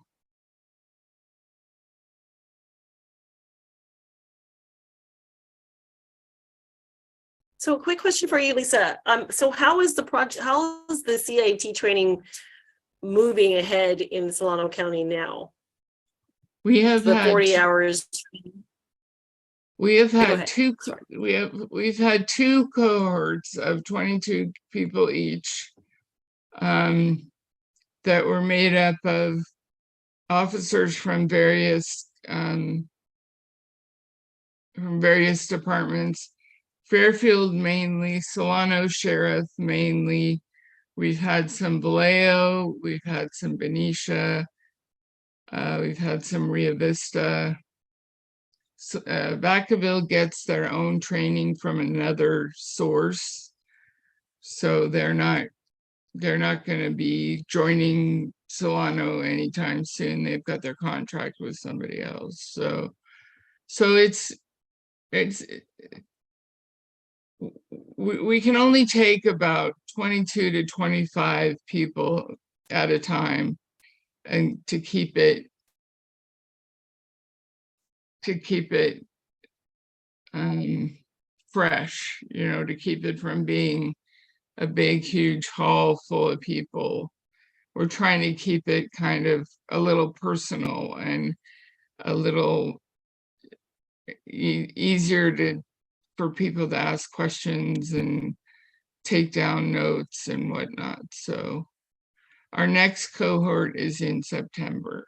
So a quick question for you, Lisa. So how is the CIT training moving ahead in Solano County now? we have The had 40 hours. we have Go had ahead. two we've had two cohorts of 22 people each, that were made up of officers from various departments. Fairfield mainly, Solano Sheriff mainly. We've had some Vallejo, we've had some Benicia, we've had some Rio Vista. Vacaville gets their own training from another source, so they're not going to be joining Solano anytime soon. They've got their contract with somebody else. So we can only take about 22 to 25 people at a time, and to keep it fresh, to keep it from being a big, huge hall full of people. We're trying to keep it kind of a little personal and a little easier for people to ask questions and take down notes and whatnot. So our next cohort is in September.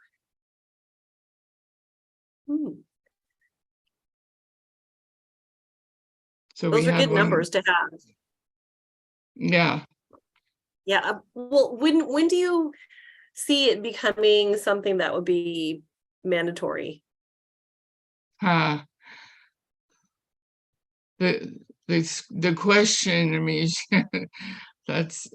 So Those we are had good numbers to have. Yeah. Yeah. Well, when do you see it becoming something that would be mandatory? The question, I mean, that's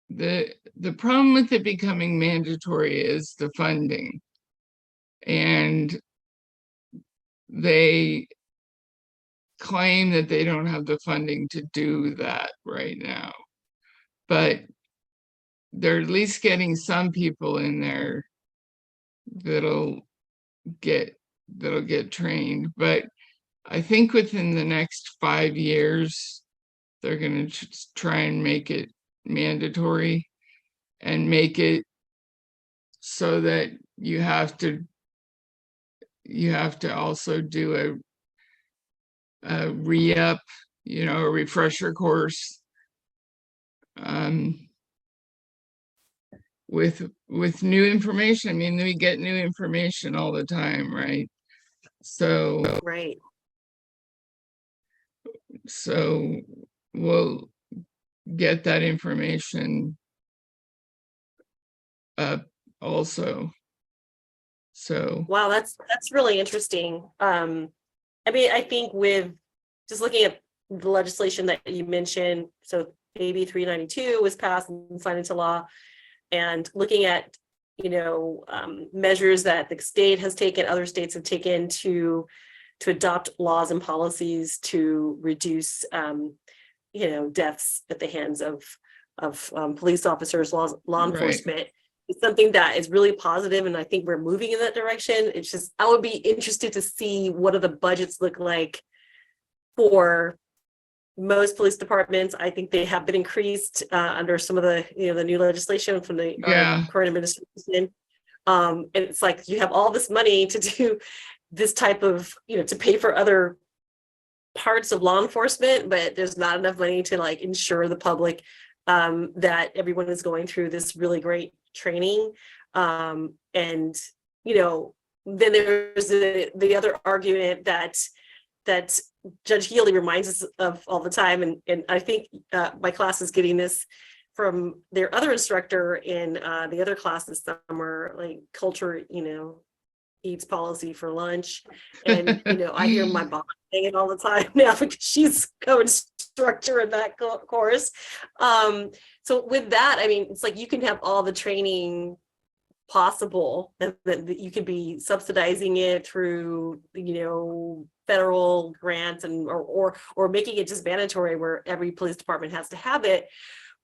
the problem with it becoming mandatory is the funding, and they claim that they don't have the funding to do that right now, but they're at least getting some people in there that'll get trained. But I think within the next 5 years, they're going to try and make it mandatory and make it so that you have to also do a re-up, a refresher course, with new information. I mean, we get new information all the time, right? So Right. So we'll get that information also. So Wow, that's really interesting. I mean, I think with just looking at the legislation that you mentioned, so AB 392 was passed and signed into law, and looking at measures that the state has taken, other states have taken to adopt laws and policies to reduce deaths at the hands of police officers, law enforcement. it's something that is really positive, and I think we're moving in that direction. It's just, I would be interested to see what do the budgets look like for most police departments. I think they have been increased under some of the, the new legislation from the Yeah. current administration. And it's like you have all this money to do this type of, to pay for other parts of law enforcement, but there's not enough money to like ensure the public that everyone is going through this really great training. And then there's the other argument that Judge Healy reminds us of all the time, and I think my class is getting this from their other instructor in the other class this summer, like culture, eats policy for lunch. And I hear my boss saying it all the time now because she's co-instructor in that course. So with that, I mean, it's like you can have all the training possible, and that you could be subsidizing it through federal grants and or making it just mandatory where every police department has to have it.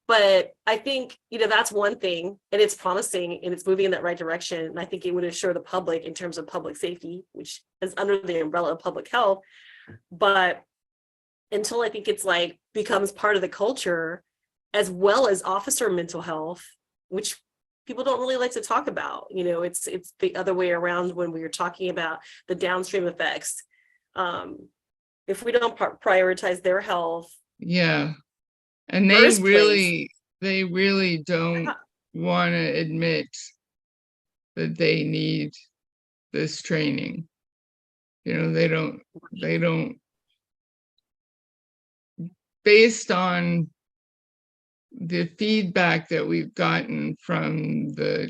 But I think that's one thing, and it's promising and it's moving in that right direction, and I think it would assure the public in terms of public safety, which is under the umbrella of public health. But until I think it's like becomes part of the culture, as well as officer mental health, which people don't really like to talk about. It's the other way around when we were talking about the downstream effects. If we don't prioritize their health, Yeah. And they really don't want to admit that they need this training. They don't, based on the feedback that we've gotten from the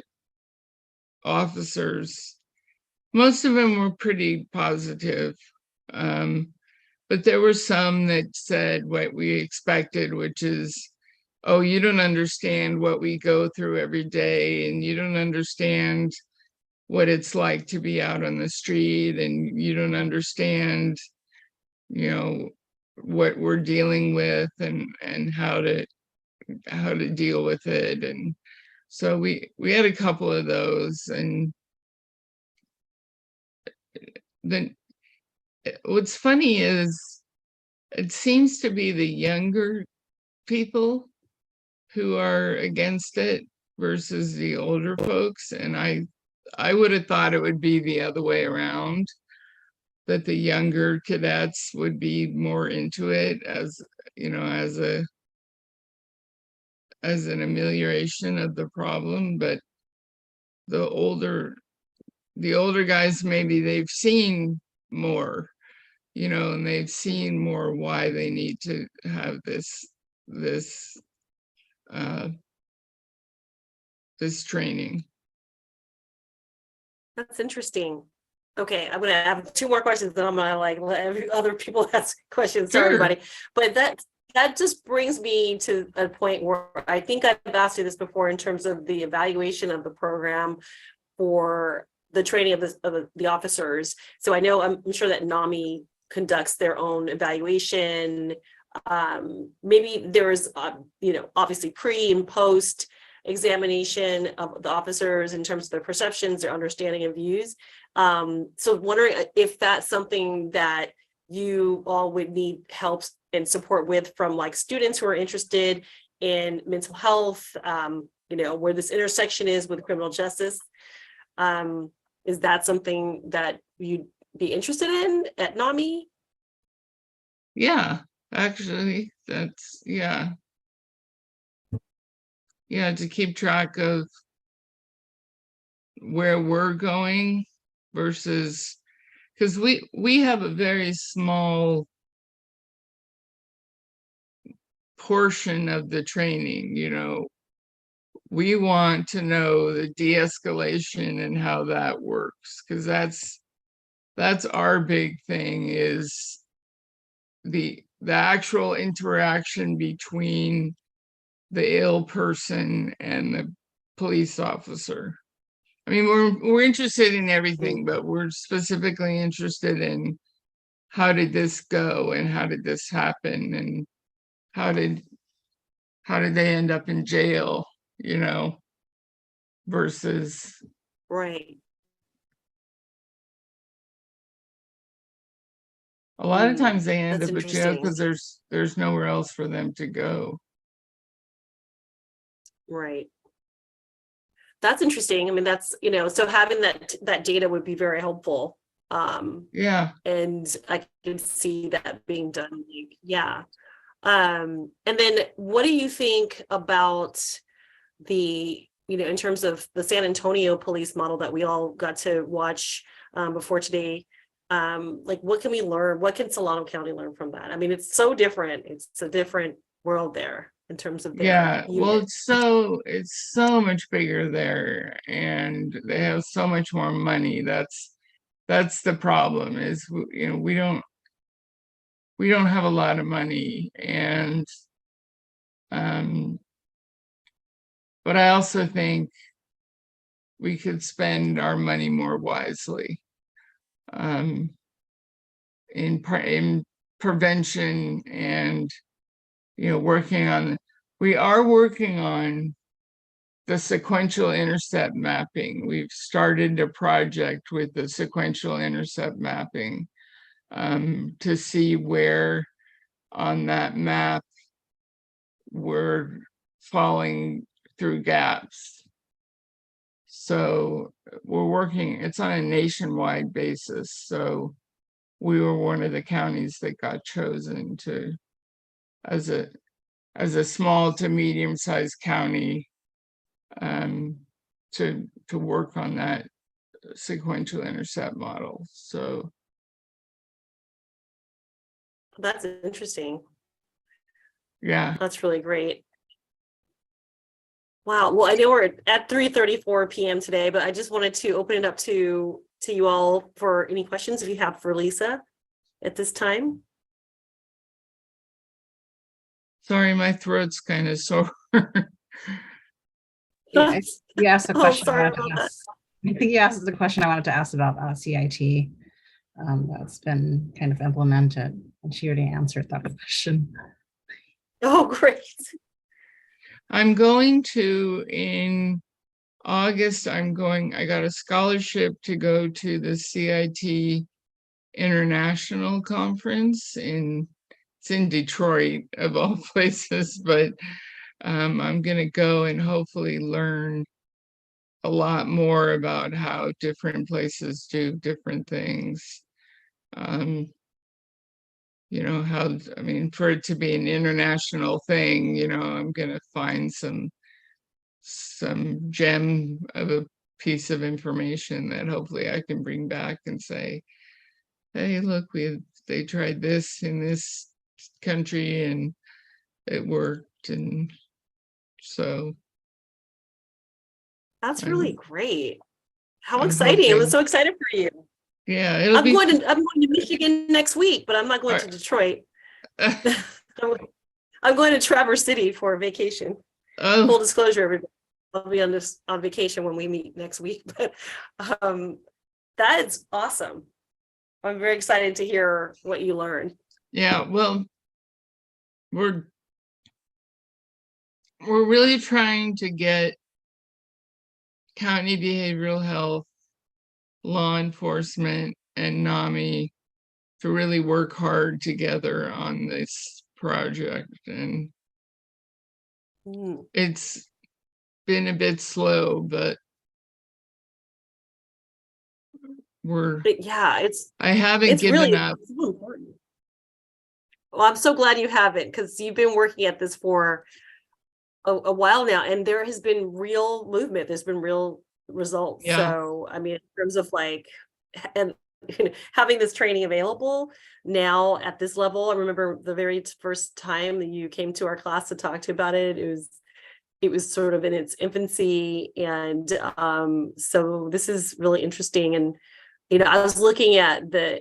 officers, most of them were pretty positive. But there were some that said what we expected, which is, oh, you don't understand what we go through every day, and you don't understand what it's like to be out on the street, and you don't understand, what we're dealing with and how to deal with it. And so we had a couple of those. And then what's funny is it seems to be the younger people who are against it versus the older folks. And I would have thought it would be the other way around, that the younger cadets would be more into it as an amelioration of the problem. But the older guys, maybe they've seen more, and they've seen more why they need to have this training. that's interesting. Okay, I'm gonna have two more questions, then I'm gonna let other people ask questions. Sorry, Sure. everybody. But that just brings me to a point where I think I've asked you this before in terms of the evaluation of the program for the training of the officers. So I know, I'm sure that NAMI conducts their own evaluation. Maybe there's obviously pre and post examination of the officers in terms of their perceptions, their understanding and views. So wondering if that's something that you all would need help and support with from like students who are interested in mental health, where this intersection is with criminal justice. Is that something that you'd be interested in at NAMI? Yeah, actually, that's, yeah, to keep track of where we're going versus, because we have a very small portion of the training. We want to know the de-escalation and how that works, because that's our big thing, is the actual interaction between the ill person and the police officer. I mean, we're interested in everything, but we're specifically interested in how did this go, and how did this happen, and how did they end up in jail, versus Right. a lot of times they end That's up in jail interesting. because there's nowhere else for them to go. Right. That's interesting. I mean, that's, so having that data would be very helpful. Yeah. And I can see that being done. Like, yeah. And then what do you think about the, in terms of the San Antonio police model that we all got to watch before today? Like, what can we learn? What can Solano County learn from that? I mean, it's so different. It's a different world there in terms of their Yeah, well, unit. it's so much bigger there, and they have so much more money. That's the problem is, we don't have a lot of money, and but I also think we could spend our money more wisely in prevention, and we are working on the sequential intercept mapping. We've started a project with the sequential intercept mapping to see where on that map we're falling through gaps. So we're working, it's on a nationwide basis. So we were one of the counties that got chosen to, as a small to medium-sized county, to work on that sequential intercept model. So That's interesting. yeah. That's really great. Wow. Well, I know we're at 3:34 p.m. today, but I just wanted to open it up to you all for any questions if you have for Lisa at this time. Sorry, my throat's kind of sore. Yeah, you asked the Oh, question. sorry about that. I think you asked the question I wanted to ask about CIT. That's been kind of implemented, and she already answered that question. Oh, great. I'm going to, in August, I got a scholarship to go to the CIT International Conference it's in Detroit of all places, but I'm going to go and hopefully learn a lot more about how different places do different things. For it to be an international thing, I'm going to find some gem of a piece of information that hopefully I can bring back and say, hey, look, they tried this in this country and it worked. And so That's really great. How I'm exciting. I'm hoping, so excited for you. yeah, I'm going to Michigan next week, but I'm not going to Detroit. I'm going to Traverse City for a vacation. Oh, Full disclosure, everybody. I'll be on vacation when we meet next week, but that is awesome. I'm very excited to hear what you learned. yeah, well, we're really trying to get county behavioral health, law enforcement, and NAMI to really work hard together on this project. And it's been a bit slow, but I haven't given up. It's really important. Well, I'm so glad you haven't, because you've been working at this for a while now, and there has been real movement. There's been real results. Yeah. So, I mean, in terms of and having this training available now at this level, I remember the very first time that you came to our class to talk to about it. It was sort of in its infancy, and so this is really interesting. And I was looking at the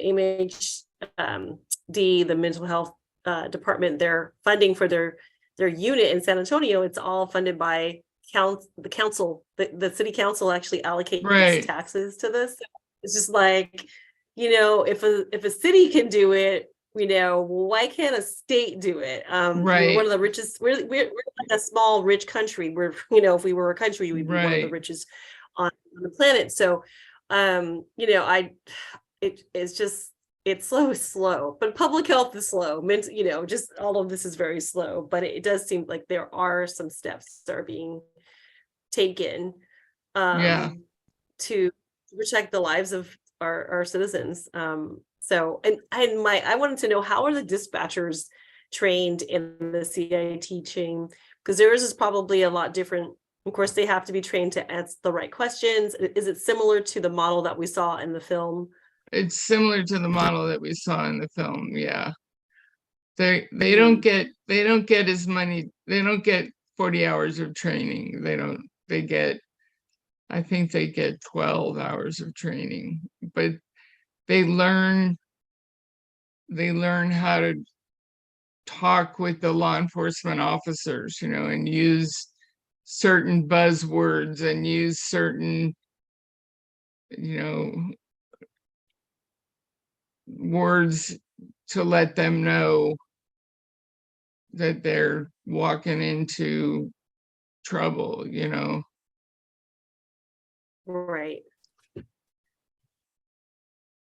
MHD, the mental health department, their funding for their unit in San Antonio. It's all funded by the council. The city council actually allocates taxes to this. It's just like, if a city can do it, you know, why can't a state do it? We're Right. one of the richest, we're like a small, rich country. We're, you know, if we were a country, we'd be one of the Right. richest on the planet. So, you know, it's just, it's slow, but public health is slow. You know, just all of this is very slow, but it does seem like there are some steps that are being taken Yeah. to protect the lives of our citizens. So, and I wanted to know, how are the dispatchers trained in the CIT chain? Because theirs is probably a lot different. Of course, they have to be trained to ask the right questions. Is it similar to the model that we saw in the film? It's similar to the model that we saw in the film. Yeah. They Mhm. don't get as many, they don't get 40 hours of training. They get, I think they get 12 hours of training, but they learn how to talk with the law enforcement officers, you know, and use certain buzzwords and use certain, you know, words to let them know that they're walking into trouble, you know. Right.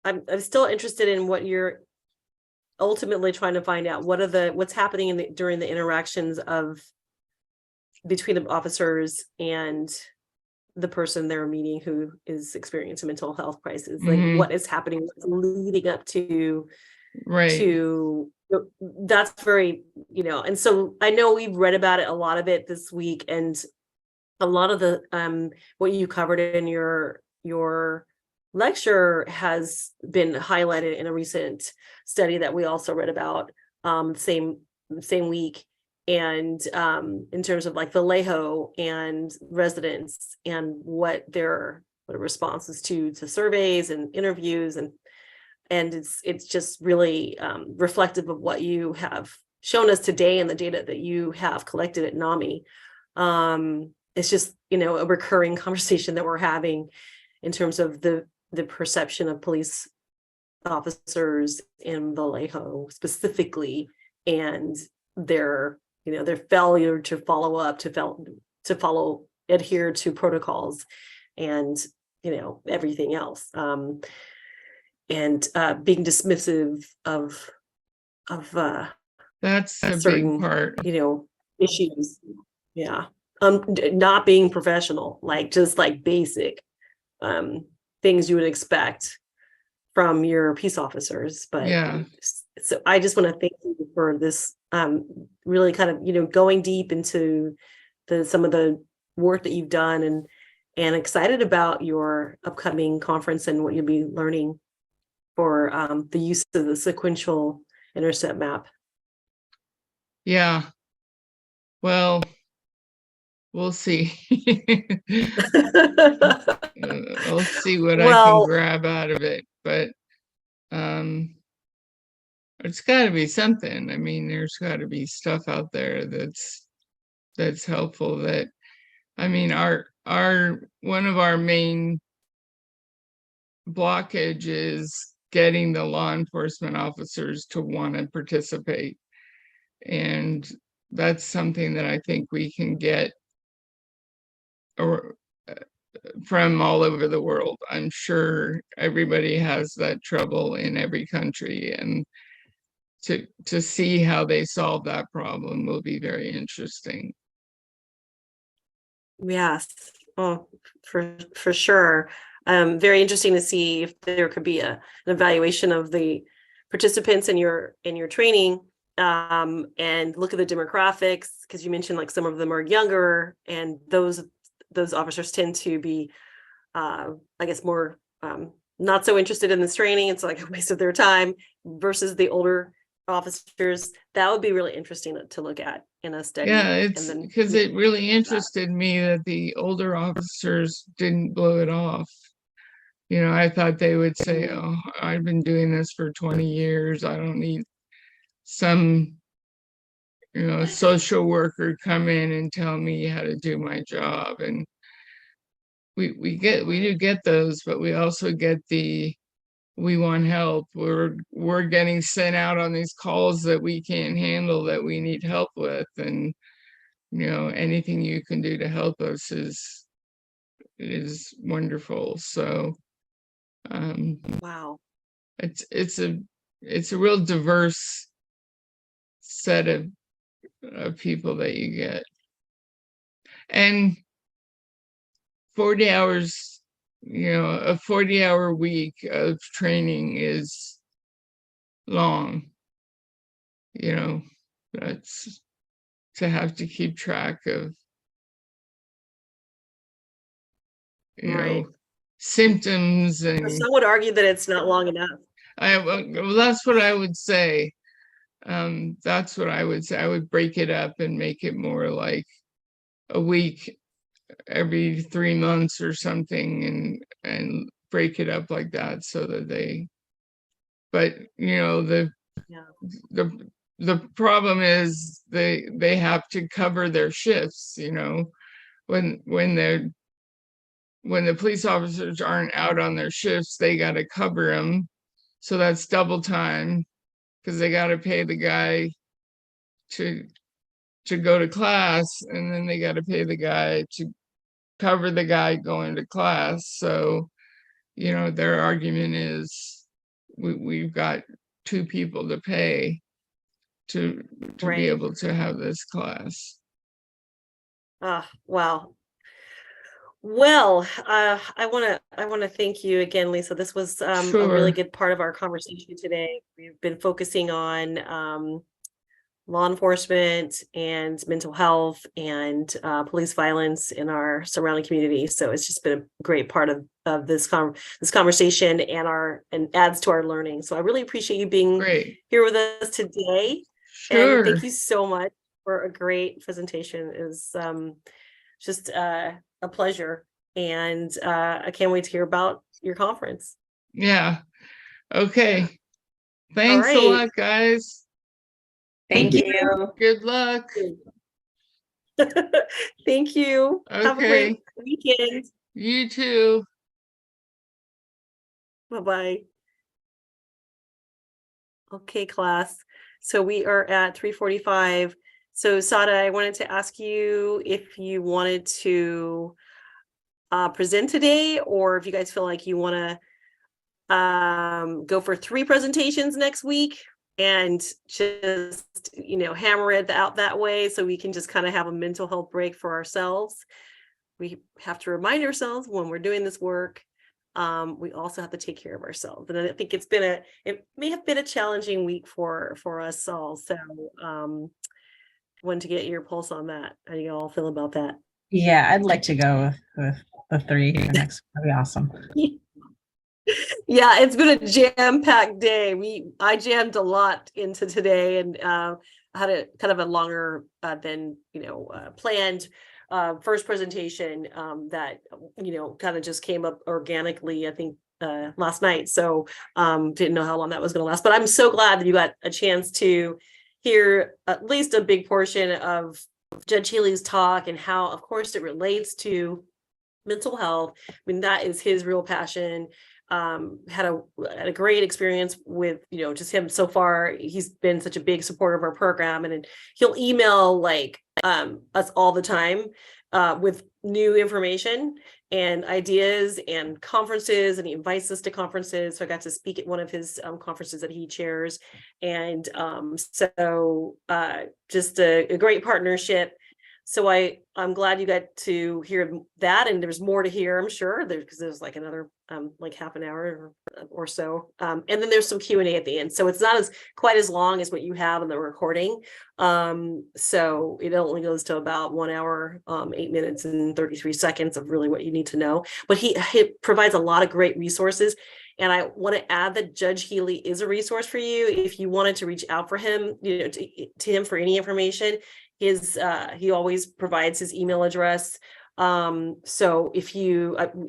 I'm still interested in what you're ultimately trying to find out. What's happening during the interactions between the officers and the person they're meeting who is experiencing a mental health crisis. Like, Mhm. what is happening, what's leading up Right. that's very, you know. And so I know we've read about it, a lot of it this week, and a lot of the what you covered in your lecture has been highlighted in a recent study that we also read about same week. And in terms of like Vallejo and residents and what their responses to surveys and interviews, and it's just really reflective of what you have shown us today and the data that you have collected at NAMI. It's just, you know, a recurring conversation that we're having in terms of the perception of police officers in Vallejo specifically, and their, you know, their failure to follow up, adhere to protocols, and, you know, everything else. And being dismissive of That's a big certain, part. you know, issues. Yeah. Not being professional, like just like basic things you would expect from your peace officers. But Yeah. so I just want to thank you for this really kind of, you know, going deep into some of the work that you've done, and excited about your upcoming conference and what you'll be learning for the use of the sequential intercept map. Yeah. Well, we'll see. I'll see what I can Well, grab out of it, but it's got to be something. I mean, there's got to be stuff out there that's helpful. That, I mean, our one of our main blockage is getting the law enforcement officers to want to participate, and that's something that I think we can get or from all over the world. I'm sure everybody has that trouble in every country, and to see how they solve that problem will be very interesting. yes. Oh, for sure. Very interesting to see if there could be an evaluation of the participants in your training, and look at the demographics, because you mentioned like some of them are younger, and those officers tend to be I guess more not so interested in this training. It's like a waste of their time versus the older officers. That would be really interesting to look at in a study. Yeah, it's and then because it really interested me that the older officers didn't blow it off. You know, I thought they would say, "Oh, I've been doing this for 20 years. I don't need some, you know, social worker come in and tell me how to do my job." And we do get those, but we also get the we want help. We're getting sent out on these calls that we can't handle, that we need help with, and anything you can do to help us is wonderful. So Wow. it's a real diverse set of people that you get, and 40 hours, a 40-hour week of training is long. That's to have to keep track of Right. symptoms, and Some would argue that it's not long enough. well, that's what I would say. That's what I would say. I would break it up and make it more like a week every 3 months or something, and break it up like that, so that but the Yeah. the problem is they have to cover their shifts, when the police officers aren't out on their shifts, they got to cover them. So that's double time, because they got to pay the guy to go to class, and then they got to pay the guy to cover the guy going to class. So, their argument is we've got 2 people to pay to be Right. able to have this class. Wow. Well, I want to thank you again, Lisa. This was a really Sure. good part of our conversation today. We've been focusing on law enforcement and mental health and police violence in our surrounding community. So it's just been a great part of this conversation and adds to our learning. So I really appreciate you being Great. here with us today. Sure. And thank you so much for a great presentation. It was just a pleasure. And I can't wait to hear about your conference. Yeah. Okay. Thanks a right. lot, guys. Thank you. Good luck. Thank you. Have a great Okay. weekend. You too. Bye-bye. Okay, class. So we are at 3:45. So Sada, I wanted to ask you if you wanted to present today, or if you guys feel like you want to go for 3 presentations next week and just, hammer it out that way, so we can just kind of have a mental health break for ourselves. We have to remind ourselves when we're doing this work, we also have to take care of ourselves. And I think it may have been a challenging week for us all. So wanted to get your pulse on that. How do you all feel about that? Yeah, I'd like to go with the 3 for next. That'd be awesome. Yeah, it's been a jam-packed day. I jammed a lot into today, and had a kind of a longer than planned first presentation that kind of just came up organically, I think, last night. So didn't know how long that was going to last, but I'm so glad that you got a chance to hear at least a big portion of Judge Healy's talk, and how, of course, it relates to mental health. I mean, that is his real passion. Had a great experience with just him so far. He's been such a big supporter of our program, and he'll email us all the time with new information and ideas and conferences, and he invites us to conferences. So I got to speak at one of his conferences that he chairs, and so just a great partnership. So I'm glad you got to hear that, and there's more to hear, I'm sure, because there's like another half an hour or so, and then there's some Q&A at the end. So it's not quite as long as what you have in the recording. So it only goes to about 1 hour, 8 minutes and 33 seconds of really what you need to know. But he provides a lot of great resources. And I want to add that Judge Healy is a resource for you if you wanted to reach out for him, to him for any information. He always provides his email address. So if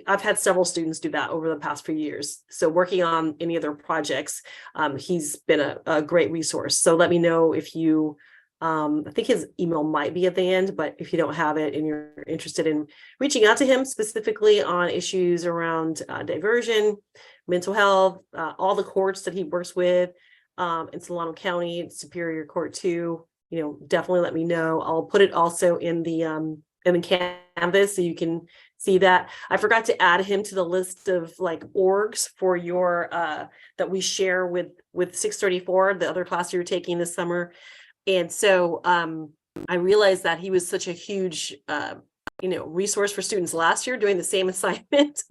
I've had several students do that over the past few years. So working on any of their projects, he's been a great resource. So let me know if you, I think his email might be at the end, but if you don't have it and you're interested in reaching out to him specifically on issues around diversion, mental health, all the courts that he works with, in Solano County, Superior Court too. Definitely let me know. I'll put it also in the Canvas so you can see that. I forgot to add him to the list of like orgs for your that we share with 634, the other class you're taking this summer. And so I realized that he was such a huge resource for students last year doing the same assignment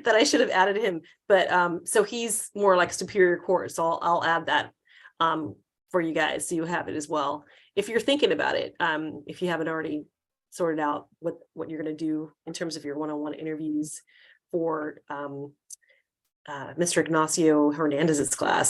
that I should have added him. But so he's more like Superior Court. So I'll add that for you guys so you have it as well. If you're thinking about it, if you haven't already sorted out what you're going to do in terms of your one-on-one interviews for Mr. Ignacio Hernandez's class.